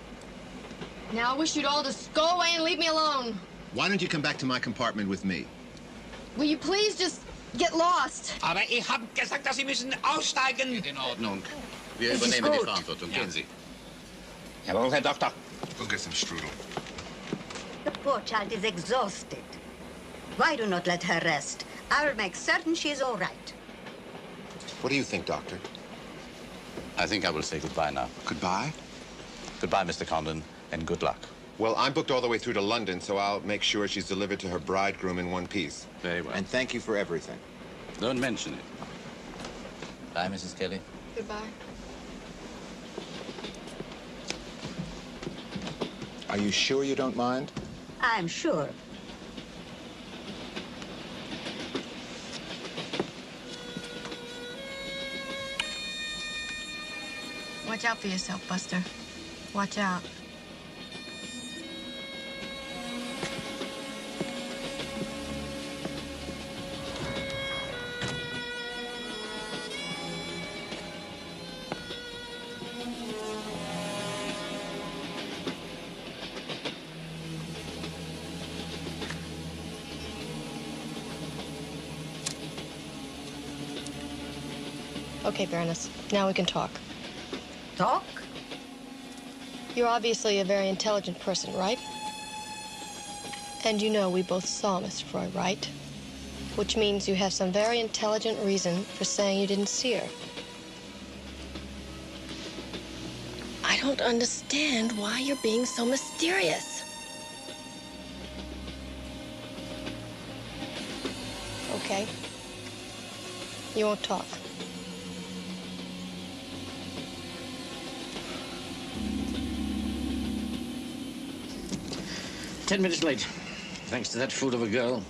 Now, I wish you'd all just go away and leave me alone. Why don't you come back to my compartment with me? Will you please just get lost? Aber ich habe gesagt, dass Sie müssen aussteigen. In Ordnung. Wir übernehmen die Verantwortung. Gehen Sie. Jawohl, Herr Doktor. Go get some strudel. The poor child is exhausted. Why do not let her rest? I will make certain she is all right. What do you think, Doctor? I think I will say goodbye now. Goodbye? Goodbye, Mr. Condon, and good luck. Well, I'm booked all the way through to London, so I'll make sure she's delivered to her bridegroom in one piece. Very well. And thank you for everything. Don't mention it. Bye, Mrs. Kelly. Goodbye. Are you sure you don't mind? I'm sure. Watch out for yourself, Buster. Watch out. Okay, Baroness. Now we can talk. Talk? You're obviously a very intelligent person, right? And you know we both saw Miss Froy, right? Which means you have some very intelligent reason for saying you didn't see her. I don't understand why you're being so mysterious. Okay. You won't talk. Ten minutes late, thanks to that fool of a girl.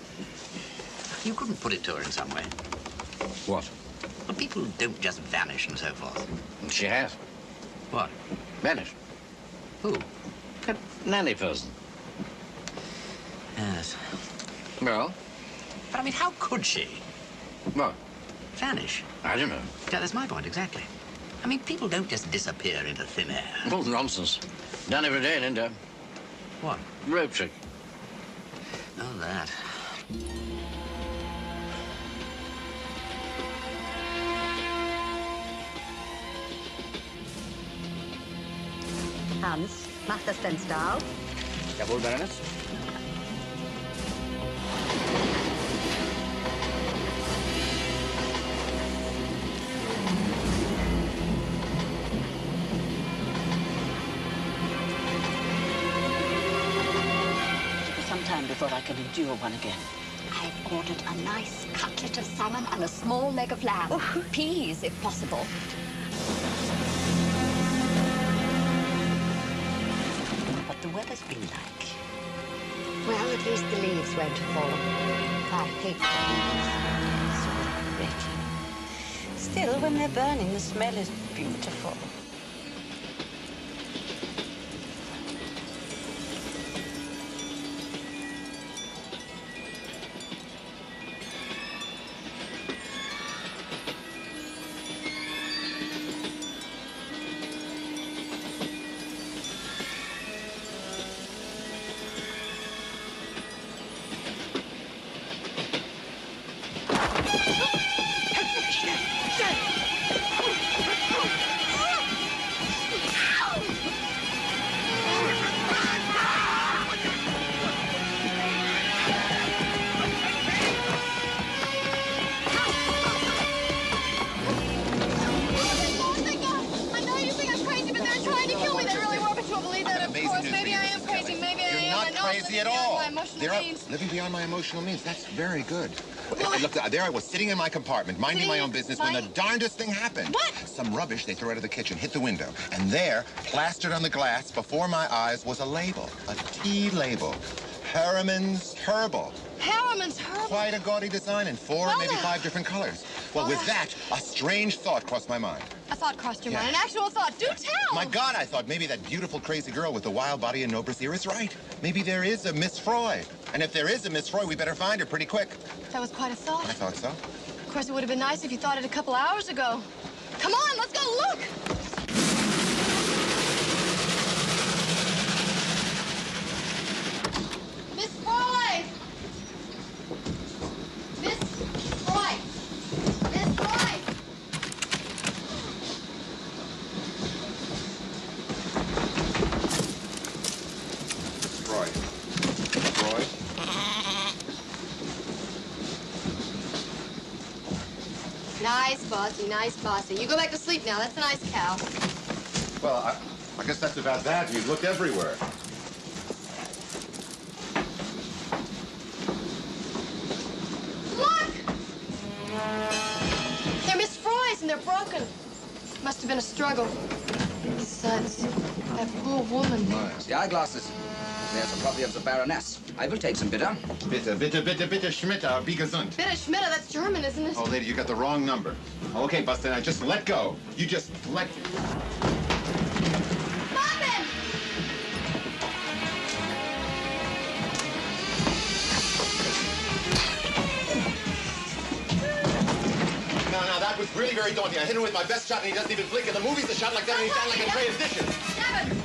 You couldn't put it to her in some way. What? Well, people don't just vanish and so forth. She has. What? Vanished. Who? That nanny person. Yes. Well? But I mean, how could she? What? Vanish? I don't know. That's my point, exactly. I mean, people don't just disappear into thin air. Oh, nonsense. Done every day in India. What? Rope trick. Oh, that. Hans, mach das Fenster auf. Jawohl, Baroness. Time before I can endure one again. I've ordered a nice cutlet of salmon and a small leg of lamb. Oh. Peas, if possible. What the weather's been like? Well, at least the leaves won't have fallen. I hate the leaves. So pretty. Still, when they're burning, the smell is beautiful. Living beyond my emotional means. That's very good. Look, there I was sitting in my compartment, minding my own business, when the darndest thing happened. What? Some rubbish they threw out of the kitchen hit the window. And there, plastered on the glass before my eyes, was a label. A tea label. Harriman's Herbal. Harriman's Herbal? Quite a gaudy design in 4 or maybe 5 different colors. Well, with that, a strange thought crossed my mind. A thought crossed your mind? An actual thought? Do tell! My God, I thought maybe that beautiful, crazy girl with the wild body and no brassiere is right. Maybe there is a Miss Froy. And if there is a Miss Froy, we better find her pretty quick. That was quite a thought. I thought so. Of course, it would have been nice if you thought it a couple hours ago. Come on, let's go look! Miss Froy! Miss Froy! Miss Froy! Froy. Froy? Nice, bossy, nice, bossy. You go back to sleep now. That's a nice cow. Well, I guess that's about that. You've looked everywhere. Look! They're Miss Froy's and they're broken. Must have been a struggle. Besides, that poor woman. The eyeglasses. There's a copy of the Baroness. I will take some bitter. Bitte, Schmitter, be gesund. Bitte Schmitter, that's German, isn't it? Oh, lady, you got the wrong number. Okay, Buster, now just let go. You just let... Bobbin! No, that was really very daunting. I hit him with my best shot and he doesn't even blink. And the movie's a shot like that and he's down like a tray of dishes. Seven!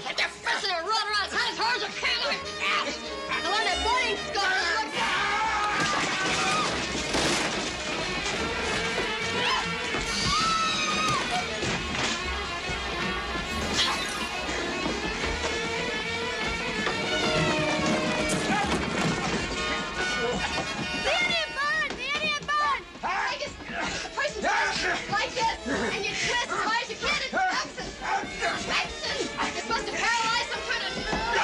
Get their fists in a run around as hard as I can like ass! And let that boarding skull look The idiot bird! Take his person's like this, and you twist as hard as you can. It's Texan! You're supposed to paralyze some kind of nerve.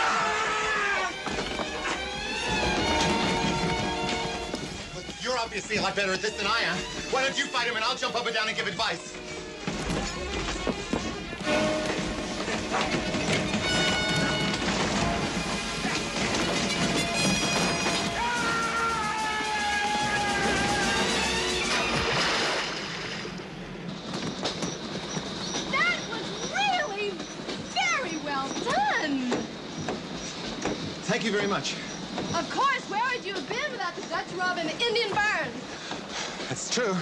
You're obviously a lot better at this than I am. Why don't you fight him and I'll jump up and down and give advice? That was really very Thank you very much. Of course, where would you have been without the Dutch rub and the Indian burn? That's true.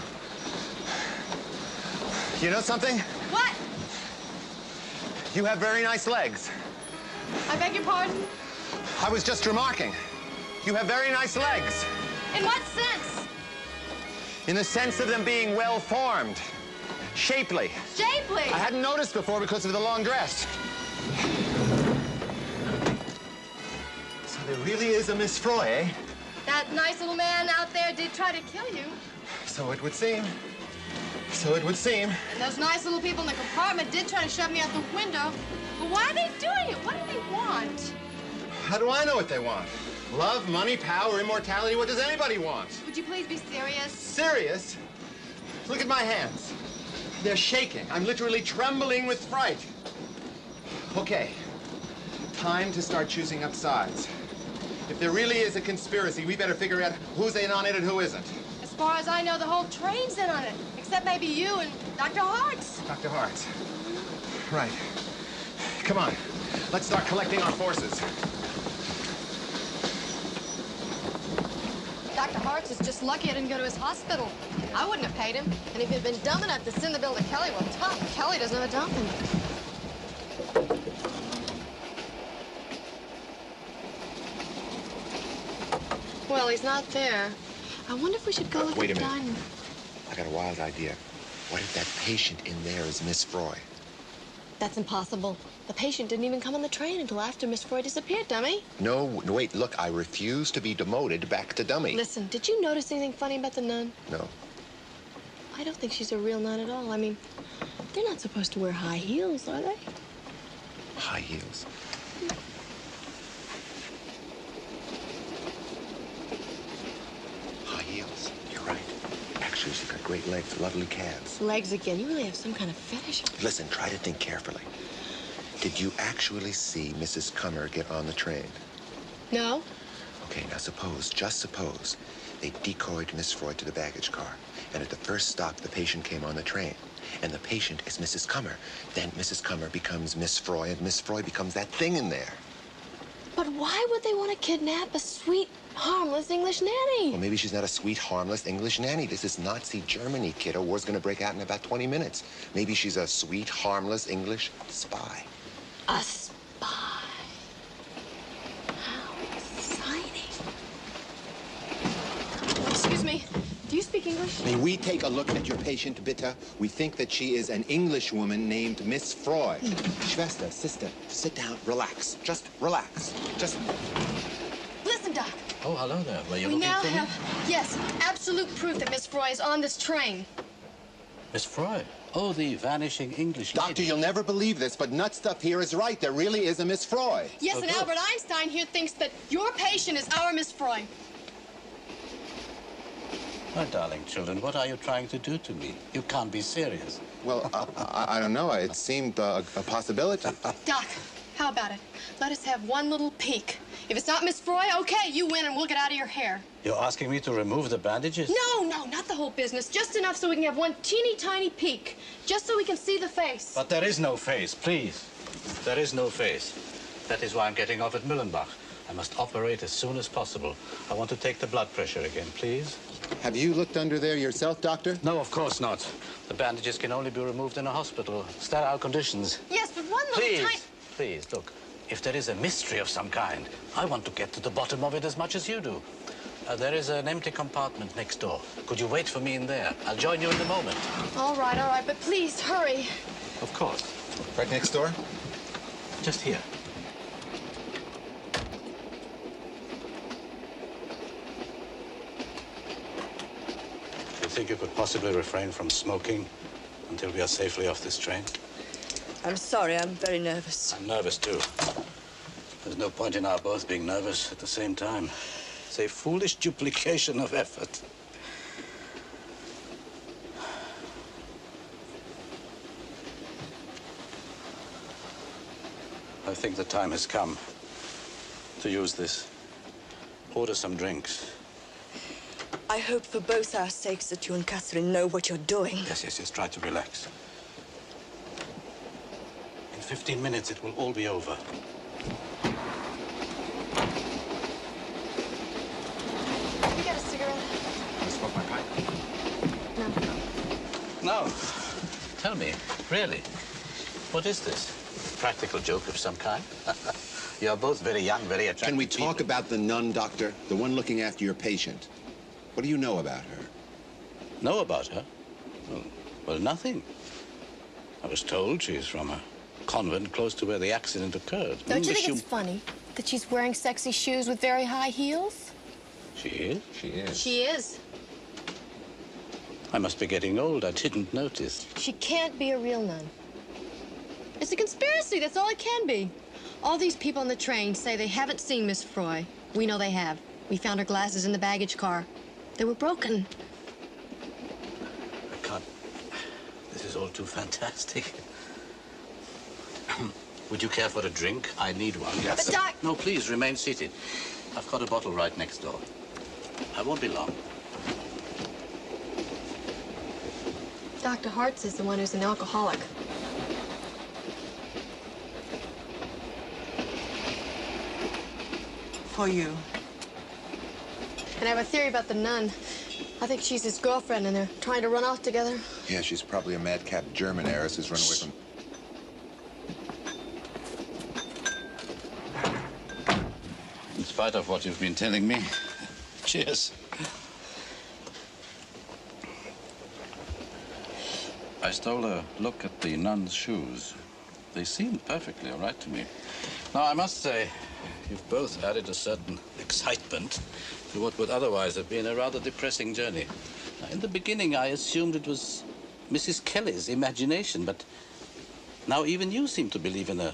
You know something? What? You have very nice legs. I beg your pardon? I was just remarking. You have very nice legs. In what sense? In the sense of them being well-formed. Shapely. Shapely? I hadn't noticed before because of the long dress. So there really is a Miss Froy, eh? That nice little man out there did try to kill you. So it would seem. So it would seem. And those nice little people in the compartment did try to shove me out the window. But why are they doing it? What do they want? How do I know what they want? Love, money, power, immortality. What does anybody want? Would you please be serious? Serious? Look at my hands. They're shaking. I'm literally trembling with fright. Okay. Time to start choosing up sides. If there really is a conspiracy, we better figure out who's in on it and who isn't. As far as I know, the whole train's in on it. Except maybe you and Dr. Hartz. Dr. Hartz. Right. Come on. Let's start collecting our forces. Dr. Hartz is just lucky I didn't go to his hospital. I wouldn't have paid him. And if he'd been dumb enough to send the bill to Kelly, well, tough. Kelly doesn't have a dump him. Well, he's not there. I wonder if we should go look Wait at a the minute. dining. I got a wild idea. What if that patient in there is Miss Froy? That's impossible. The patient didn't even come on the train until after Miss Froy disappeared, dummy. No, wait, look, I refuse to be demoted back to dummy. Listen, did you notice anything funny about the nun? No. I don't think she's a real nun at all. I mean, they're not supposed to wear high heels, are they? High heels. High heels. You're right. Actually, she's got great legs, lovely calves. Legs again. You really have some kind of fetish. Listen, try to think carefully. Did you actually see Mrs. Cummer get on the train? No. Okay, now suppose, just suppose, they decoyed Miss Froy to the baggage car, and at the first stop, the patient came on the train, and the patient is Mrs. Cummer. Then Mrs. Cummer becomes Miss Froy, and Miss Froy becomes that thing in there. But why would they want to kidnap a sweet, harmless English nanny? Well, maybe she's not a sweet, harmless English nanny. This is Nazi Germany, kiddo. War's gonna break out in about 20 minutes. Maybe she's a sweet, harmless English spy. A spy. How exciting. Excuse me. Do you speak English? May we take a look at your patient, bitte? We think that she is an English woman named Miss Froy. Schwester, sister, sit down, relax. Just relax. Just... Listen, Doc. Oh, hello there. Were you We looking now for me? have, yes, absolute proof that Miss Froy is on this train. Miss Froy? Oh, the vanishing English lady. Doctor, you'll never believe this, but Nut Stuff here is right. There really is a Miss Froy. Yes, Oh, and good. Albert Einstein here thinks that your patient is our Miss Froy. My darling children, what are you trying to do to me? You can't be serious. Well, I don't know. It seemed a possibility. Doc, how about it? Let us have one little peek. If it's not Miss Froy, okay, you win and we'll get out of your hair. You're asking me to remove the bandages? No, not the whole business. Just enough so we can have one teeny tiny peek. Just so we can see the face. But there is no face, please. There is no face. That is why I'm getting off at Mühlenbach. I must operate as soon as possible. I want to take the blood pressure again, please. Have you looked under there yourself, Doctor? No, of course not. The bandages can only be removed in a hospital. Sterile conditions. Yes, but one little Please, tiny... please, look. If there is a mystery of some kind, I want to get to the bottom of it as much as you do. There is an empty compartment next door. Could you wait for me in there? I'll join you in a moment. All right, but please, hurry. Of course. Right next door? Just here. You think you could possibly refrain from smoking until we are safely off this train? I'm sorry, I'm very nervous. I'm nervous, too. There's no point in our both being nervous at the same time. It's a foolish duplication of effort. I think the time has come to use this. Order some drinks. I hope for both our sakes that you and Catherine know what you're doing. Yes. Try to relax. In 15 minutes, it will all be over. Now, tell me, really, what is this? Practical joke of some kind? You're both very young, very attractive. Can we talk about the nun, Doctor? The one looking after your patient. What do you know about her? Know about her? Well, nothing. I was told she's from a convent close to where the accident occurred. Don't you think it's funny that she's wearing sexy shoes with very high heels? She is? She is. She is. I must be getting old. I didn't notice. She can't be a real nun. It's a conspiracy. That's all it can be. All these people on the train say they haven't seen Miss Froy. We know they have. We found her glasses in the baggage car. They were broken. I can't. This is all too fantastic. Would you care for a drink? I need one. Yes, but Doc... No, please, remain seated. I've got a bottle right next door. I won't be long. Dr. Hartz is the one who's an alcoholic. For you. And I have a theory about the nun. I think she's his girlfriend, and they're trying to run off together. Yeah, she's probably a madcap German heiress who's run away from... In spite of what you've been telling me, cheers. I stole a look at the nun's shoes. They seemed perfectly all right to me. Now, I must say, you've both added a certain excitement to what would otherwise have been a rather depressing journey. Now, in the beginning, I assumed it was Mrs. Kelly's imagination, but now even you seem to believe in a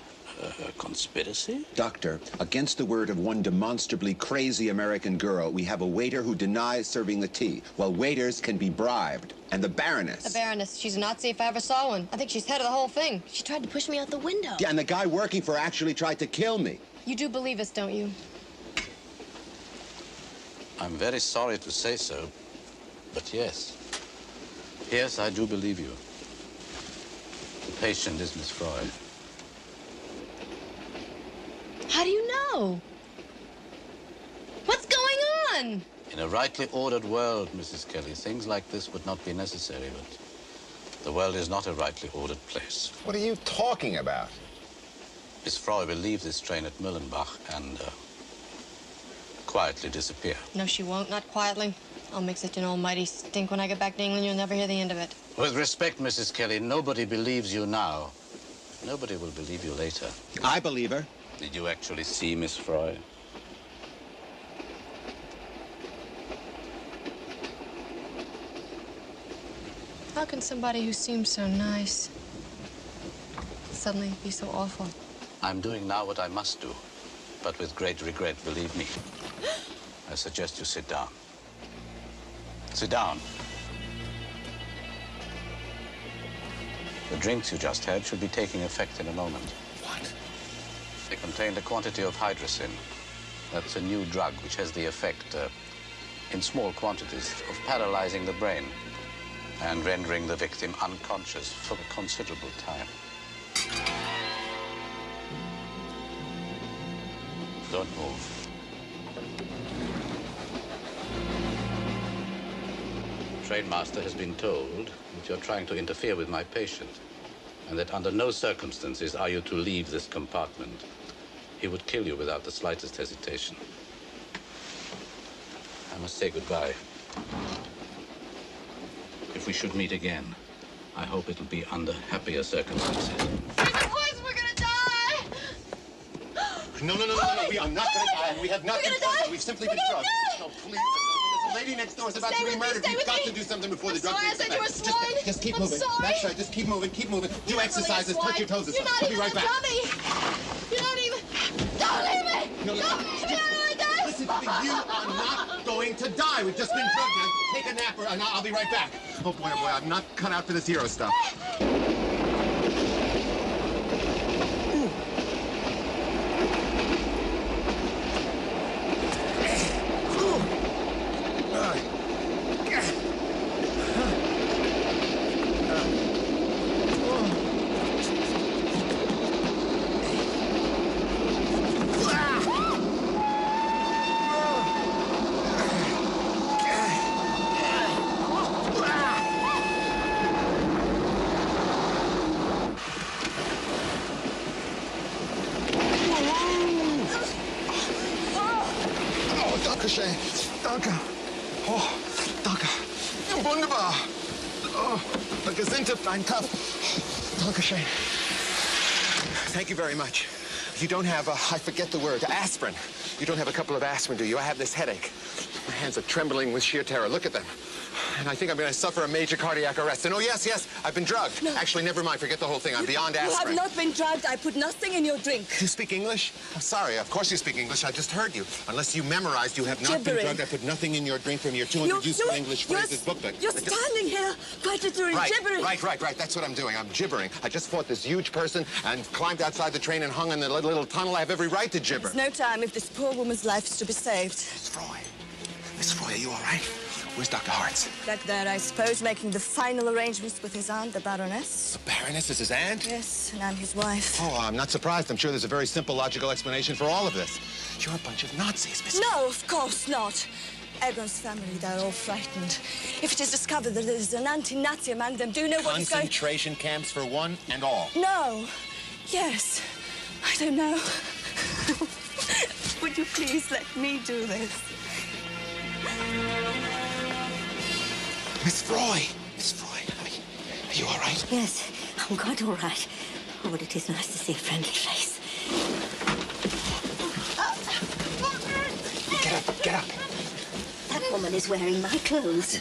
conspiracy? Doctor, against the word of one demonstrably crazy American girl, we have a waiter who denies serving the tea. Well, waiters can be bribed. And the Baroness. The Baroness. She's a Nazi if I ever saw one. I think she's head of the whole thing. She tried to push me out the window. Yeah, and the guy working for her actually tried to kill me. You do believe us, don't you? I'm very sorry to say so, but yes. Yes, I do believe you. The patient is Miss Froy. How do you know? What's going on? In a rightly ordered world, Mrs. Kelly, things like this would not be necessary, but the world is not a rightly ordered place. What are you talking about? Miss Froy will leave this train at Müllenbach and quietly disappear. No, she won't. Not quietly. I'll make such an almighty stink when I get back to England, you'll never hear the end of it. With respect, Mrs. Kelly, nobody believes you now. Nobody will believe you later. I believe her. Did you actually see Miss Froy? How can somebody who seems so nice suddenly be so awful? I'm doing now what I must do, but with great regret, believe me. I suggest you sit down. Sit down. The drinks you just had should be taking effect in a moment. What? They contained a quantity of hydrocin. That's a new drug which has the effect, in small quantities, of paralyzing the brain and rendering the victim unconscious for a considerable time. Don't move. The trainmaster has been told that you're trying to interfere with my patient, and that under no circumstances are you to leave this compartment. He would kill you without the slightest hesitation. I must say goodbye. If we should meet again, I hope it'll be under happier circumstances. Boys, we're gonna die! No, we are not going to die. We have not been drugged. We've simply been drugged. No, please. The lady next door is about to be murdered. We've got to do something before the drug takes effect. Just keep moving. That's right. Just keep moving. Keep moving. Do exercises. Touch your toes or something. I'll be right back. You're not even... Don't leave me! No, listen to me. You are not going to die. We've just been drugged. Now take a nap, and I'll be right back. Oh boy, I'm not cut out for this hero stuff. Danke. Oh, danke. Wunderbar. Oh, a Gesinte, ein Cup. Dankeschön. Thank you very much. You don't have, I forget the word, aspirin. You don't have a couple of aspirin, do you? I have this headache. My hands are trembling with sheer terror. Look at them. And I think I'm going to suffer a major cardiac arrest. And oh, yes, I've been drugged. No. Actually, never mind. Forget the whole thing. I'm beyond aspirin. You have not been drugged. I put nothing in your drink. Do you speak English? I'm sorry. Of course you speak English. I just heard you. Unless you memorized, you have not been drugged. I put nothing in your drink from your 200 useful English phrases booklet. You're standing here, gibbering. Right. That's what I'm doing. I'm gibbering. I just fought this huge person and climbed outside the train and hung in the little tunnel. I have every right to gibber. There's no time if this poor woman's life is to be saved. Miss Froy, are you all right? Where's Dr. Hartz? Back there, I suppose, making the final arrangements with his aunt, the Baroness. The Baroness is his aunt? Yes, and I'm his wife. Oh, I'm not surprised. I'm sure there's a very simple, logical explanation for all of this. You're a bunch of Nazis, Miss... No, of course not. Egon's family, they're all frightened. If it is discovered that there's an anti-Nazi among them, do you know what is going... Concentration camps for one and all. No. Yes. I don't know. Would you please let me do this? Miss Froy, are you all right? Yes, I'm quite all right. Oh, but it is nice to see a friendly face. Get up. That woman is wearing my clothes.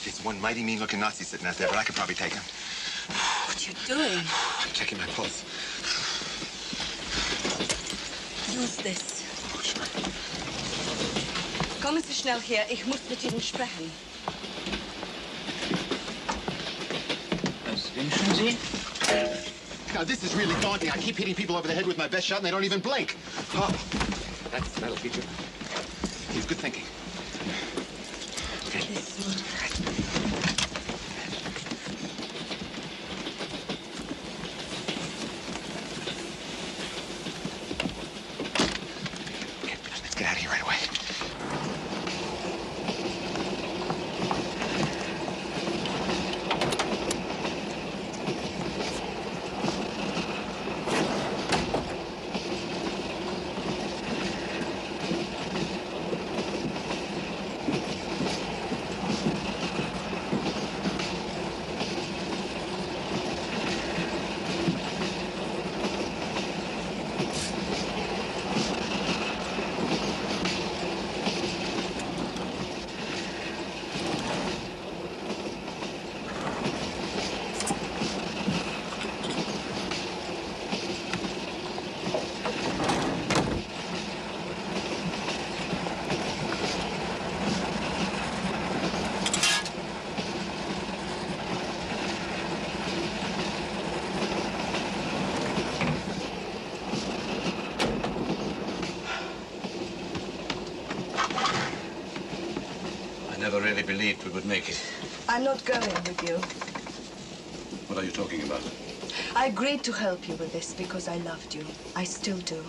There's one mighty mean-looking Nazi sitting out there, but I could probably take him. What are you doing? I'm checking my pulse. Use this. Oh, sure. Kommen Sie schnell her. Ich muss mit Ihnen sprechen. Was wünschen Sie? Now, this is really daunting. I keep hitting people over the head with my best shot, and they don't even blink. Oh, that'll teach you. He's good thinking. Okay. Let's get out of here right away. I never really believed we would make it. I'm not going with you. What are you talking about? I agreed to help you with this because I loved you. I still do.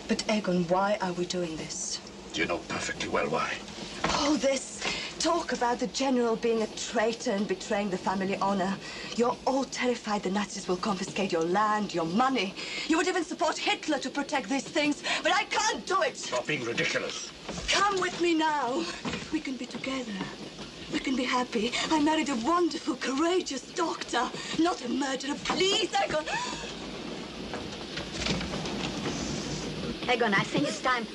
But Egon, why are we doing this? You know perfectly well why. All this talk about the general being a traitor and betraying the family honor. You're all terrified the Nazis will confiscate your land, your money. You would even support Hitler to protect these things, but I can't do it. Stop being ridiculous. Come with me now. We can be together. We can be happy. I married a wonderful, courageous doctor, not a murderer. Please, Egon. Egon, I think it's time.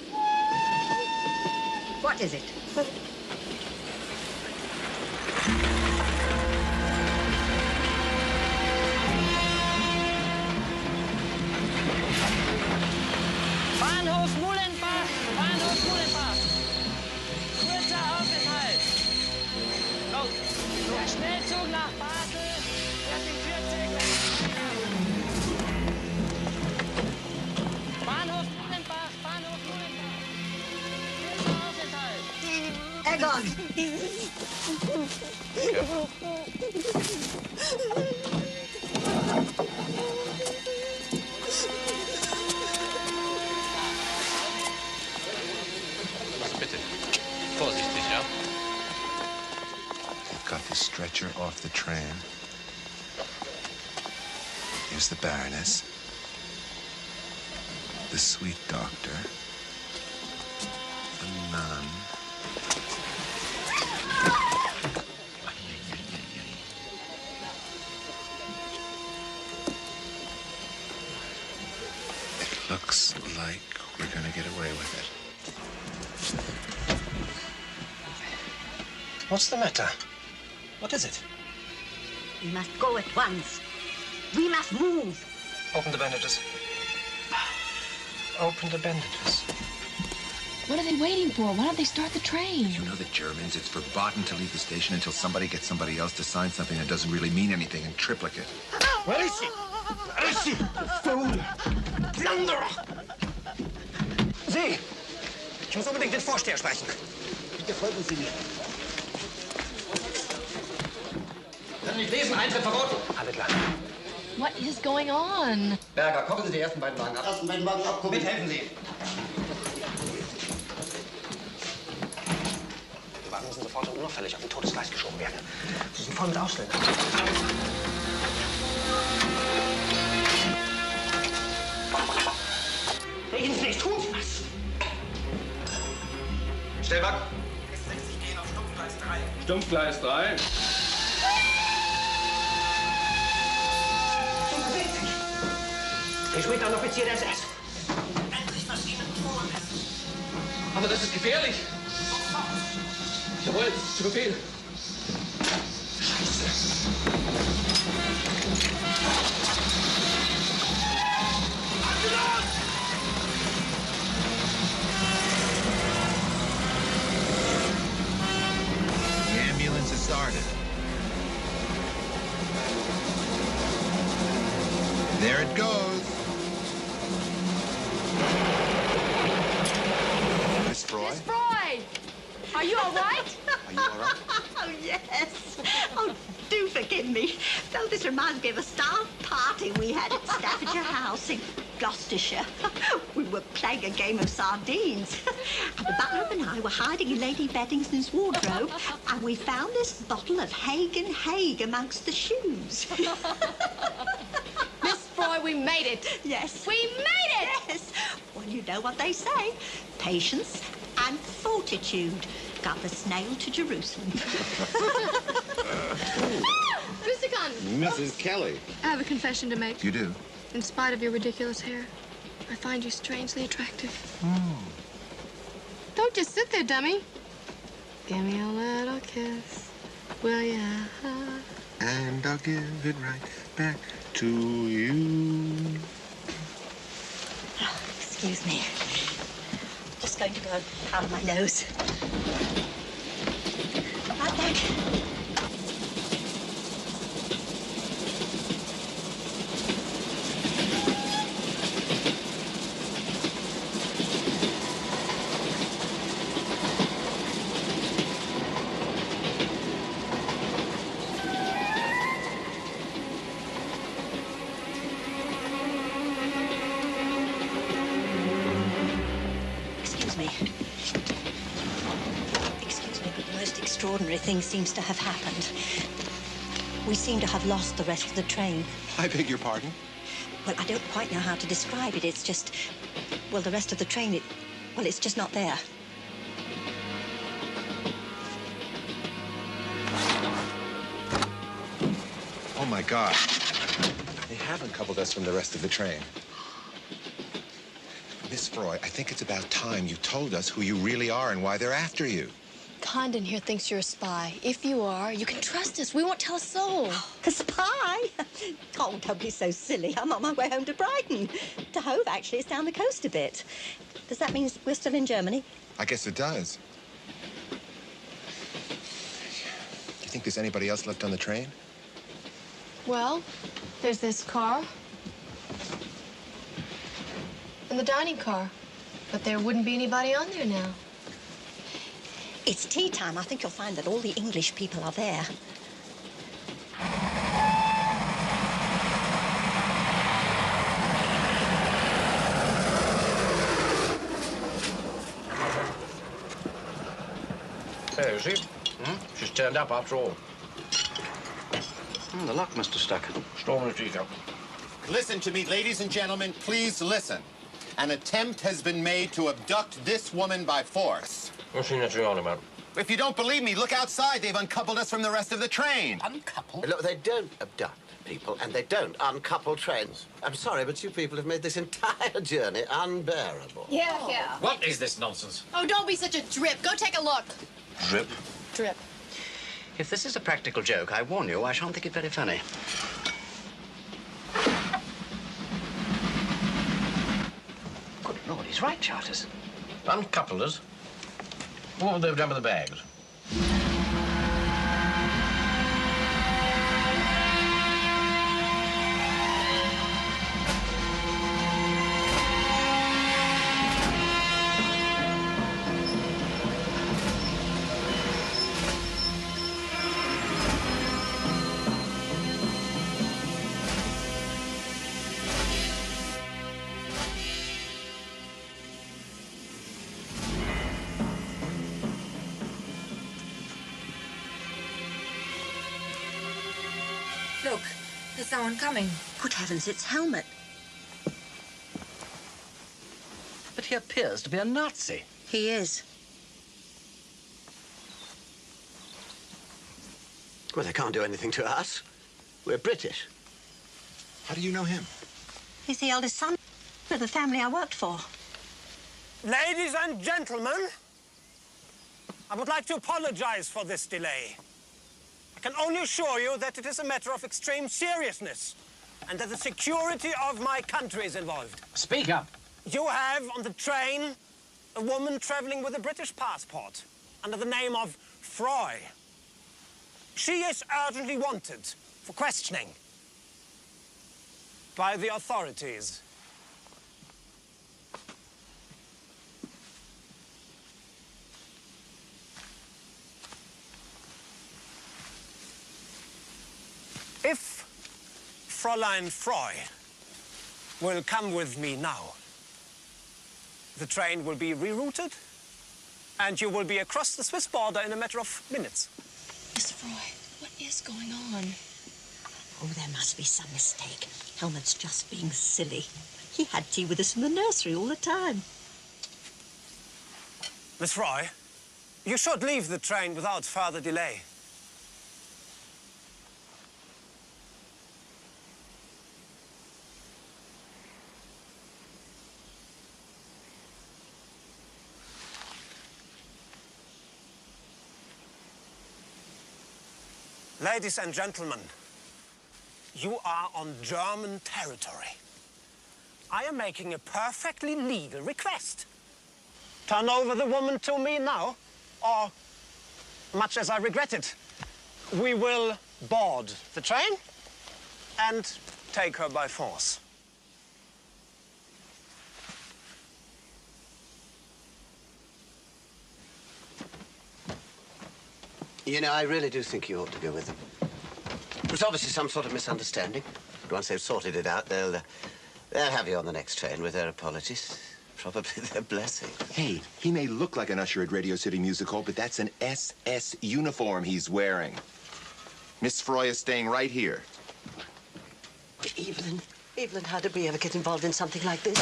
What is it? Bahnhof Muhlenbach! Bahnhof Muhlenbach! Kurzer Aufenthalt! Los! Der Schnellzug nach Basel fährt in Kürze gleich. Bahnhof Muhlenbach! Bahnhof Muhlenbach! Kurzer Aufenthalt! Bitte. Vorsichtig, ja? Got the stretcher off the train. Here's the Baroness. The sweet doctor. The nun. It looks like we're gonna get away with it. What's the matter? What is it? We must go at once. We must move. Open the bandages. Open the bandages. What are they waiting for? Why don't they start the train? You know the Germans, it's verboten to leave the station until somebody gets somebody else to sign something that doesn't really mean anything in triplicate. Where is she? Where is she? Fool! Blunderer! Sie! Ich muss unbedingt den Vorsteher sprechen. Bitte folgen Sie mir. Können nicht lesen, Eintritt verboten. Alle klar. What is going on? Berger, koppeln Sie die ersten beiden Wagen ab. Ersten beiden Wagen abkuppeln. Mithelfen Sie. Die Wagen müssen sofort und unauffällig auf den Todesgleis geschoben werden. Sie sind voll mit Ausländern. Reden Sie nicht, tun Sie was! Stellwagen. S60 gehen auf Stumpfgleis 3. Stumpfgleis 3. Ich bin ein Offizier der SS. Endlich, was Ihnen befohlen ist. Aber das ist gefährlich. Jawohl, zu Befehl. The ambulance has started. There it goes. Miss Froy? Miss Froy! Are you all right? Are you all right? Oh, yes. Oh, do forgive me. Though this reminds me of a staff party we had at Staffordshire House in Gloucestershire. We were playing a game of sardines. The butler and I were hiding in Lady Beddingston's wardrobe, and we found this bottle of Hague and Hague amongst the shoes. Miss Froy, we made it. Yes. We made it! Yes. Well, you know what they say. Patience and fortitude got the snail to Jerusalem. Mr. Gunn. Mrs. Kelly. I have a confession to make. You do? In spite of your ridiculous hair, I find you strangely attractive. Oh. Don't just sit there, dummy. Give me a little kiss, will ya? And I'll give it right back to you. Oh, excuse me. Just going to go out of my nose. Right back. Extraordinary thing seems to have happened. We seem to have lost the rest of the train. I beg your pardon? Well, I don't quite know how to describe it. It's just, well, the rest of the train, it's just not there. Oh, my God. They haven't coupled us from the rest of the train. Miss Froy, I think it's about time you told us who you really are and why they're after you. Condon here thinks you're a spy. If you are, you can trust us. We won't tell a soul. A spy? Oh, don't be so silly. I'm on my way home to Brighton. To Hove, actually. It's down the coast a bit. Does that mean we're still in Germany? I guess it does. Do you think there's anybody else left on the train? Well, there's this car. And the dining car. But there wouldn't be anybody on there now. It's tea time. I think you'll find that all the English people are there. There, you see? She's turned up after all. The lock must have stuck. Storm in the teacup. Listen to me, ladies and gentlemen, please listen. An attempt has been made to abduct this woman by force. What's she on about? If you don't believe me, look outside. They've uncoupled us from the rest of the train. Uncoupled? Look, they don't abduct people, and they don't uncouple trains. I'm sorry, but you people have made this entire journey unbearable. Yeah. What is this nonsense? Oh, don't be such a drip. Go take a look. Drip? Drip. If this is a practical joke, I warn you, I shan't think it very funny. Good Lord, he's right, Charters. Uncoupled us? What would they have done with the bags? Look, there's someone coming. Good heavens, it's Helmut. But he appears to be a Nazi. He is. Well, they can't do anything to us. We're British. How do you know him? He's the eldest son of the family I worked for. Ladies and gentlemen, I would like to apologize for this delay. I can only assure you that it is a matter of extreme seriousness and that the security of my country is involved. Speak up. You have on the train a woman traveling with a British passport under the name of Froy. She is urgently wanted for questioning by the authorities. If Fräulein Froy will come with me now, the train will be rerouted and you will be across the Swiss border in a matter of minutes. Miss Froy, what is going on? Oh, there must be some mistake. Helmut's just being silly. He had tea with us in the nursery all the time. Miss Froy, you should leave the train without further delay. Ladies and gentlemen, you are on German territory. I am making a perfectly legal request. Turn over the woman to me now, or, much as I regret it, we will board the train and take her by force. You know, I really do think you ought to go with them. There's obviously some sort of misunderstanding. But once they've sorted it out, they'll have you on the next train with their apologies. Probably their blessing. Hey, he may look like an usher at Radio City Music Hall, but that's an SS uniform he's wearing. Miss Froy is staying right here. Evelyn, how did we ever get involved in something like this?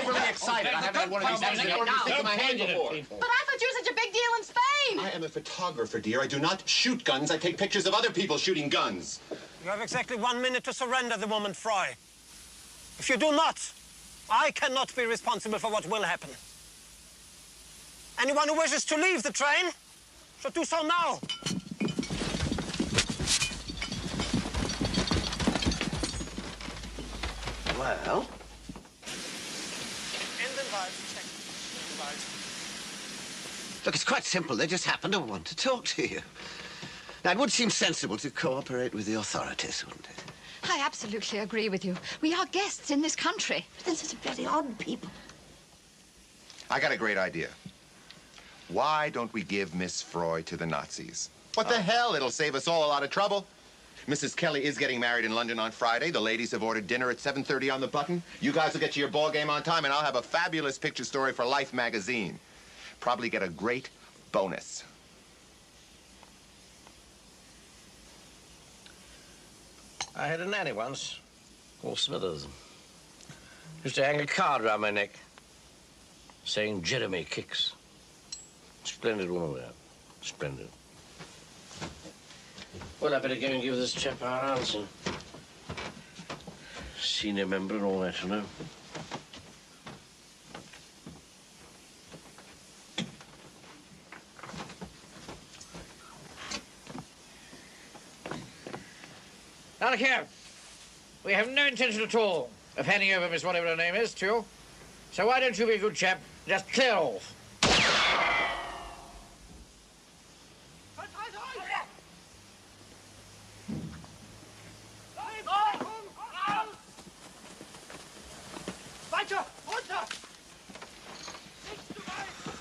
Overly excited. I haven't had one of these things in my hand before. But I thought you were such a big deal in Spain. I am a photographer, dear. I do not shoot guns. I take pictures of other people shooting guns. You have exactly 1 minute to surrender the woman, Froy. If you do not, I cannot be responsible for what will happen. Anyone who wishes to leave the train should do so now. Well? Look, it's quite simple. They just happen to want to talk to you. Now, it would seem sensible to cooperate with the authorities, wouldn't it? I absolutely agree with you. We are guests in this country. They're such very odd people. I got a great idea. Why don't we give Miss Froy to the Nazis? What the hell? It'll save us all a lot of trouble. Mrs. Kelly is getting married in London on Friday. The ladies have ordered dinner at 7:30 on the button. You guys will get to your ball game on time, and I'll have a fabulous picture story for Life magazine. Probably get a great bonus. I had a nanny once, called Smithers. Used to hang a card around my neck, saying Jeremy kicks. Splendid woman there. Splendid. Well, I better go and give this chap our answer. Senior member and all that, you know. Now, look here. We have no intention at all of handing over Miss whatever her name is to you. So why don't you be a good chap, just clear off?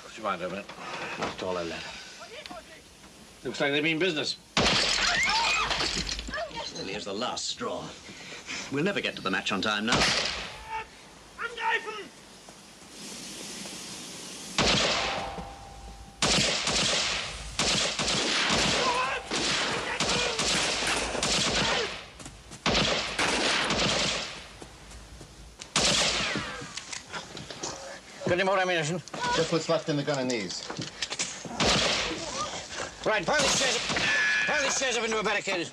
Would you mind a minute? That's all I let. Looks like they mean business. Well, here's the last straw. We'll never get to the match on time now. Got any more ammunition? Just what's left in the gun and these. Right, pile these chairs up into a barricade.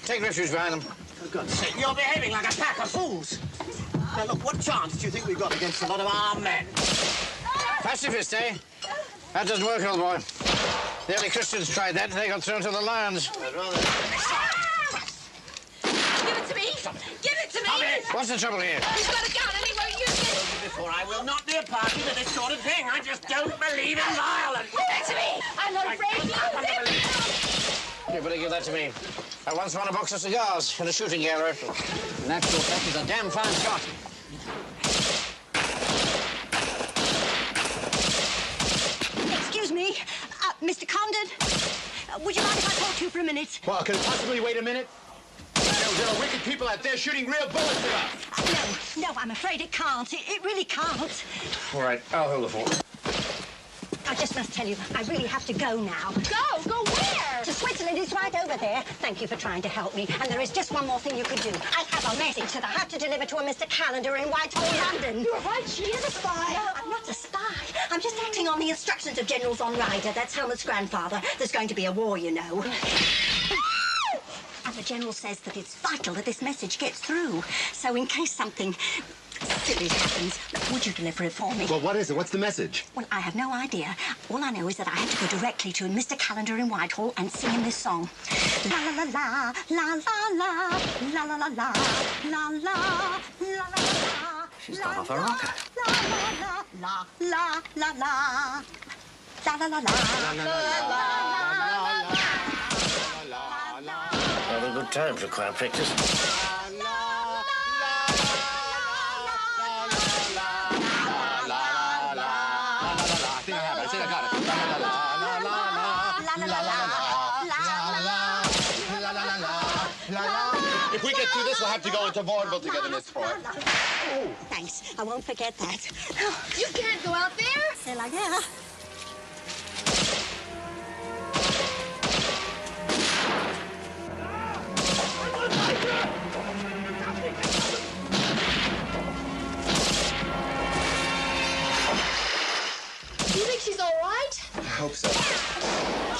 Take refuge behind them. For God's sake, you're behaving like a pack of fools. Now, look, what chance do you think we've got against a lot of armed men? Pacifist, eh? That doesn't work, old boy. The early Christians tried that and they got thrown to the lions. I'd rather... Give it to me! Give it to me! What's the trouble here? He's got a gun and he won't use it! Before I will not be a party to this sort of thing. I just don't believe in violence. Give it to me! I'm not afraid to use it! You better give that to me. I once won a box of cigars in a shooting gallery. In actual fact, he's a damn fine shot. Excuse me, Mr. Condon. Would you mind if I talk to you for a minute? Well, can it possibly wait a minute? There are wicked people out there shooting real bullets at us. No, I'm afraid it can't. It really can't. All right, I'll hold the fort. I just must tell you, I really have to go now. Go? Go where? To Switzerland. It's right over there. Thank you for trying to help me. And there is just one more thing you could do. I have a message that I have to deliver to a Mr. Calendar in Whitehall, London. You're right, she is a spy. No, I'm not a spy. I'm just acting on the instructions of General von Ryder. That's Helmut's grandfather. There's going to be a war, you know. And the General says that it's vital that this message gets through. So in case something silly happens, would you deliver it for me? Well, what is it? What's the message? Well, I have no idea. All I know is that I have to go directly to Mr. Calendar in Whitehall and sing him this song. La la la la la la la la la la la la la la. She's gone off her rocker. La la la la la la la la la la. Have a good time for choir practice. If we get through this, we'll have to go into vaudeville together, Miss Froy. Oh, thanks. I won't forget that. You can't go out there. C'est la guerre. Do you think she's all right? I hope so.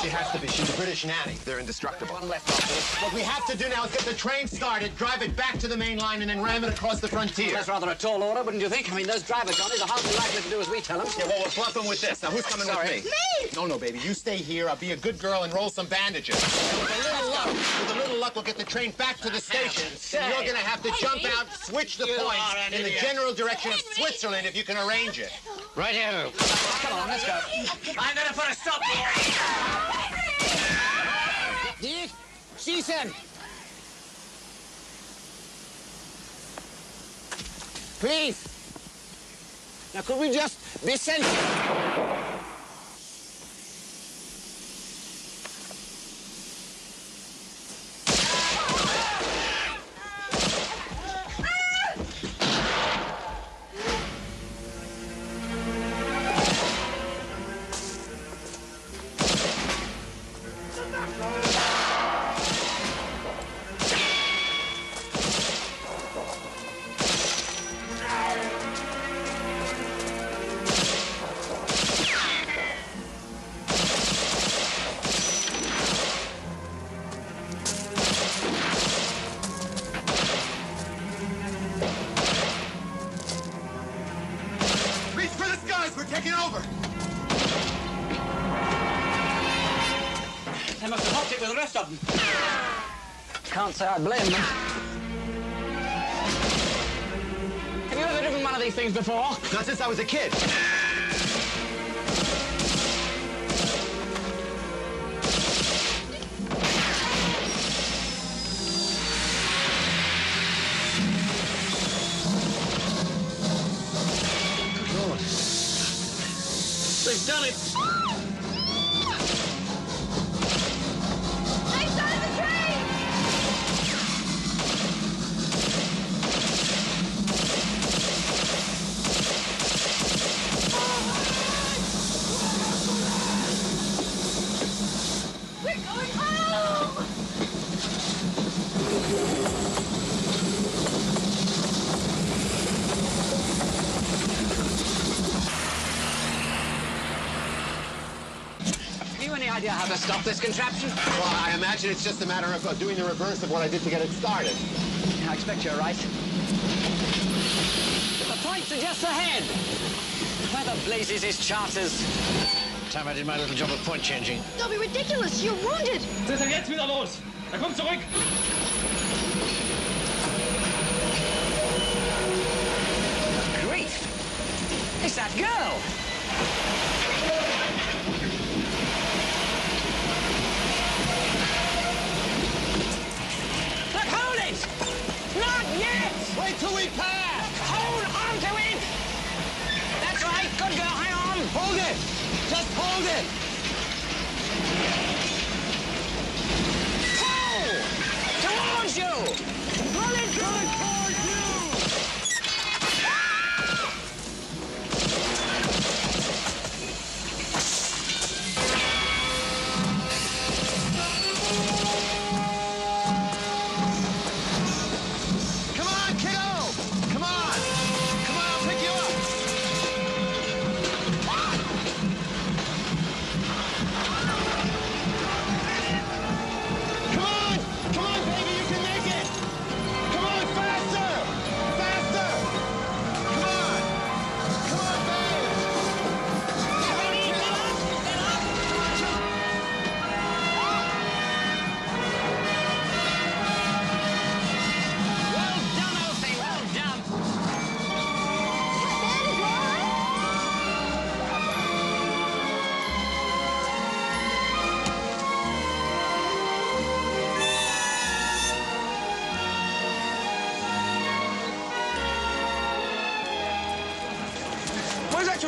She has to be. She's a British nanny. They're indestructible. One left after this. What we have to do now is get the train started, drive it back to the main line, and then ram it across the frontier. Well, that's rather a tall order, wouldn't you think? I mean, those driver Johnnies are hardly likely to do as we tell them. Yeah, well, we'll bluff them with this. Now, who's coming with me? Me! No, baby. You stay here. I'll be a good girl and roll some bandages. And with a little luck, we'll get the train back to the station. And you're going to have to jump out, switch the points in the general direction of Switzerland if you can arrange it. Right here. Come on, let's go. I'm gonna put a stop to Dick, schießen! Please. Now, could we just be sensible? taking over. They must have hopped it with the rest of them. Can't say I blame them. Have you ever driven one of these things before? Not since I was a kid. They've done it! They've started the train! We're going home! Any idea how to stop this contraption? Well, I imagine it's just a matter of doing the reverse of what I did to get it started. I expect you're right. The point suggests ahead. Where the blazes is charters? Time I did my little job of point changing. Don't be ridiculous. You're wounded. Was ist denn jetzt wieder los? Er kommt zurück. Grief! It's that girl! Not yet! Wait till we pass! Hold on to it! That's right, good girl, hang on! Hold it! Just hold it! Pull! Towards you! Pull it towards you!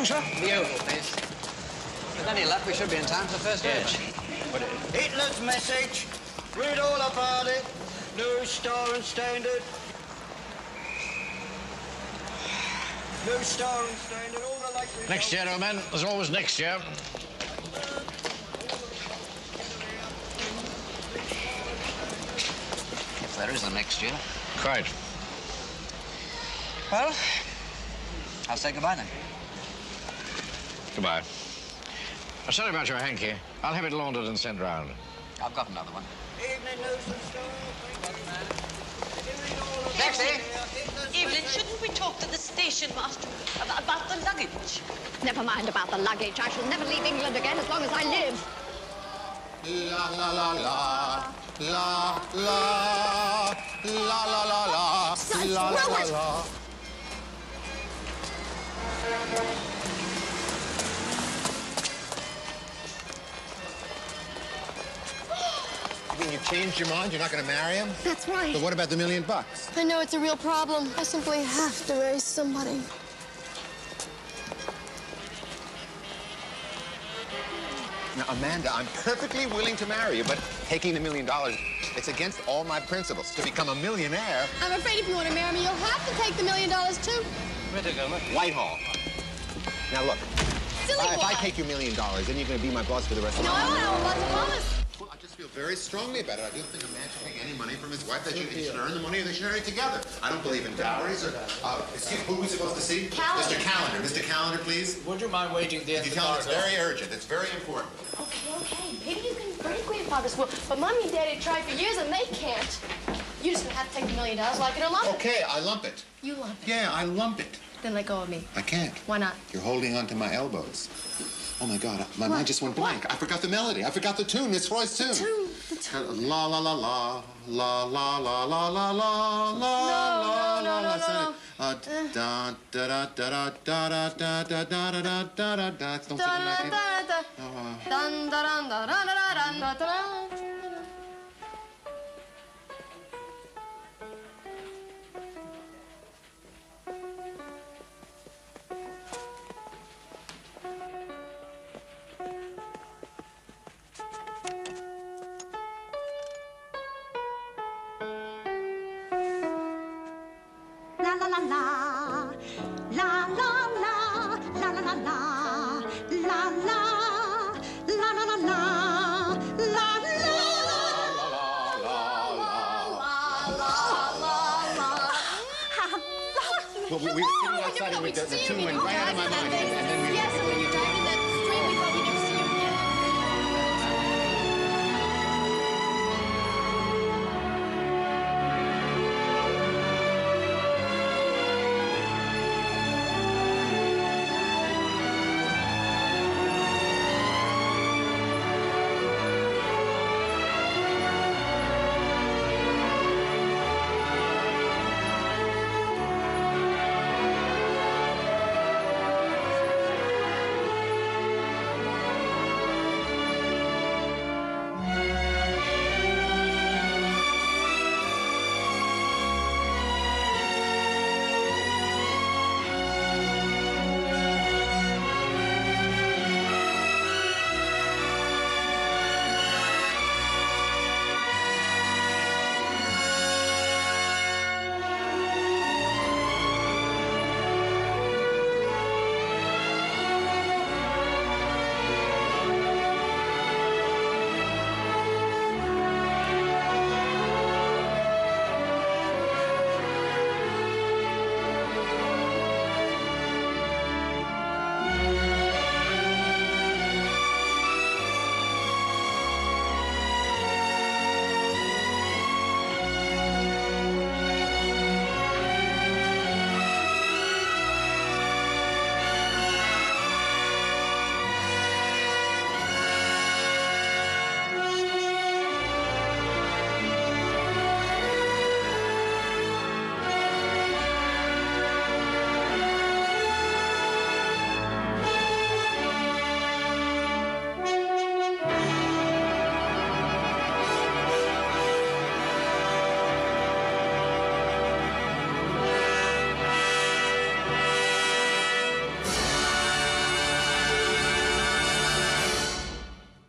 Sure. The Oval, please. With any luck, we should be in time for the first edge. Hitler's message. Read all about it. New Star and Standard. New Star and Standard. All the likely. Next year, old man. There's always next year. If there is a next year. Quite. Well, I'll say goodbye then. Goodbye. Sorry about your hanky. I'll have it laundered and sent round. I've got another one. Evening news and stuff. Taxi! Evelyn, shouldn't we talk to the station master about the luggage? Never mind about the luggage. I shall never leave England again as long as I live. La la la la. La la. La la la la. La la la la. You mean you've changed your mind? You're not going to marry him? That's right. But what about the $1 million? I know it's a real problem. I simply have to marry somebody. Now, Amanda, I'm perfectly willing to marry you, but taking the $1 million, it's against all my principles. To become a millionaire... I'm afraid if you want to marry me, you'll have to take the $1 million, too. Where'd they go? Whitehall. Now, look. Silly If boy. I take your $1 million, then you're going to be my boss for the rest of No, my I life. want a lot of promise. Well, I just feel very strongly about it. I don't think a man should take any money from his wife. They should earn the money or they should earn it together. I don't believe in dowries or... excuse me, who are we supposed to see? Calendar. Mr. Calendar. Mr. Calendar, please. Would you mind waiting there? Could you tell him it's very urgent. It's very important. Okay. Maybe you can break grandfather's will, but Mommy and Daddy tried for years and they can't. You're just gonna have to take the $1 million like it or lump it. Okay, I lump it. You lump it. Yeah, I lump it. Then let go of me. I can't. Why not? You're holding onto my elbows. Oh my God, my mind just went blank. I forgot the melody. I forgot the tune, Miss Froy's tune. The tune. La la la la la la la la la la la la la la. Da da da da da da da da da da da da da da. Don't say it like it. Dun da dun da da da da da da. Well, we were sitting outside and the tune went right out of my mind. And then we Yes, and when you died in that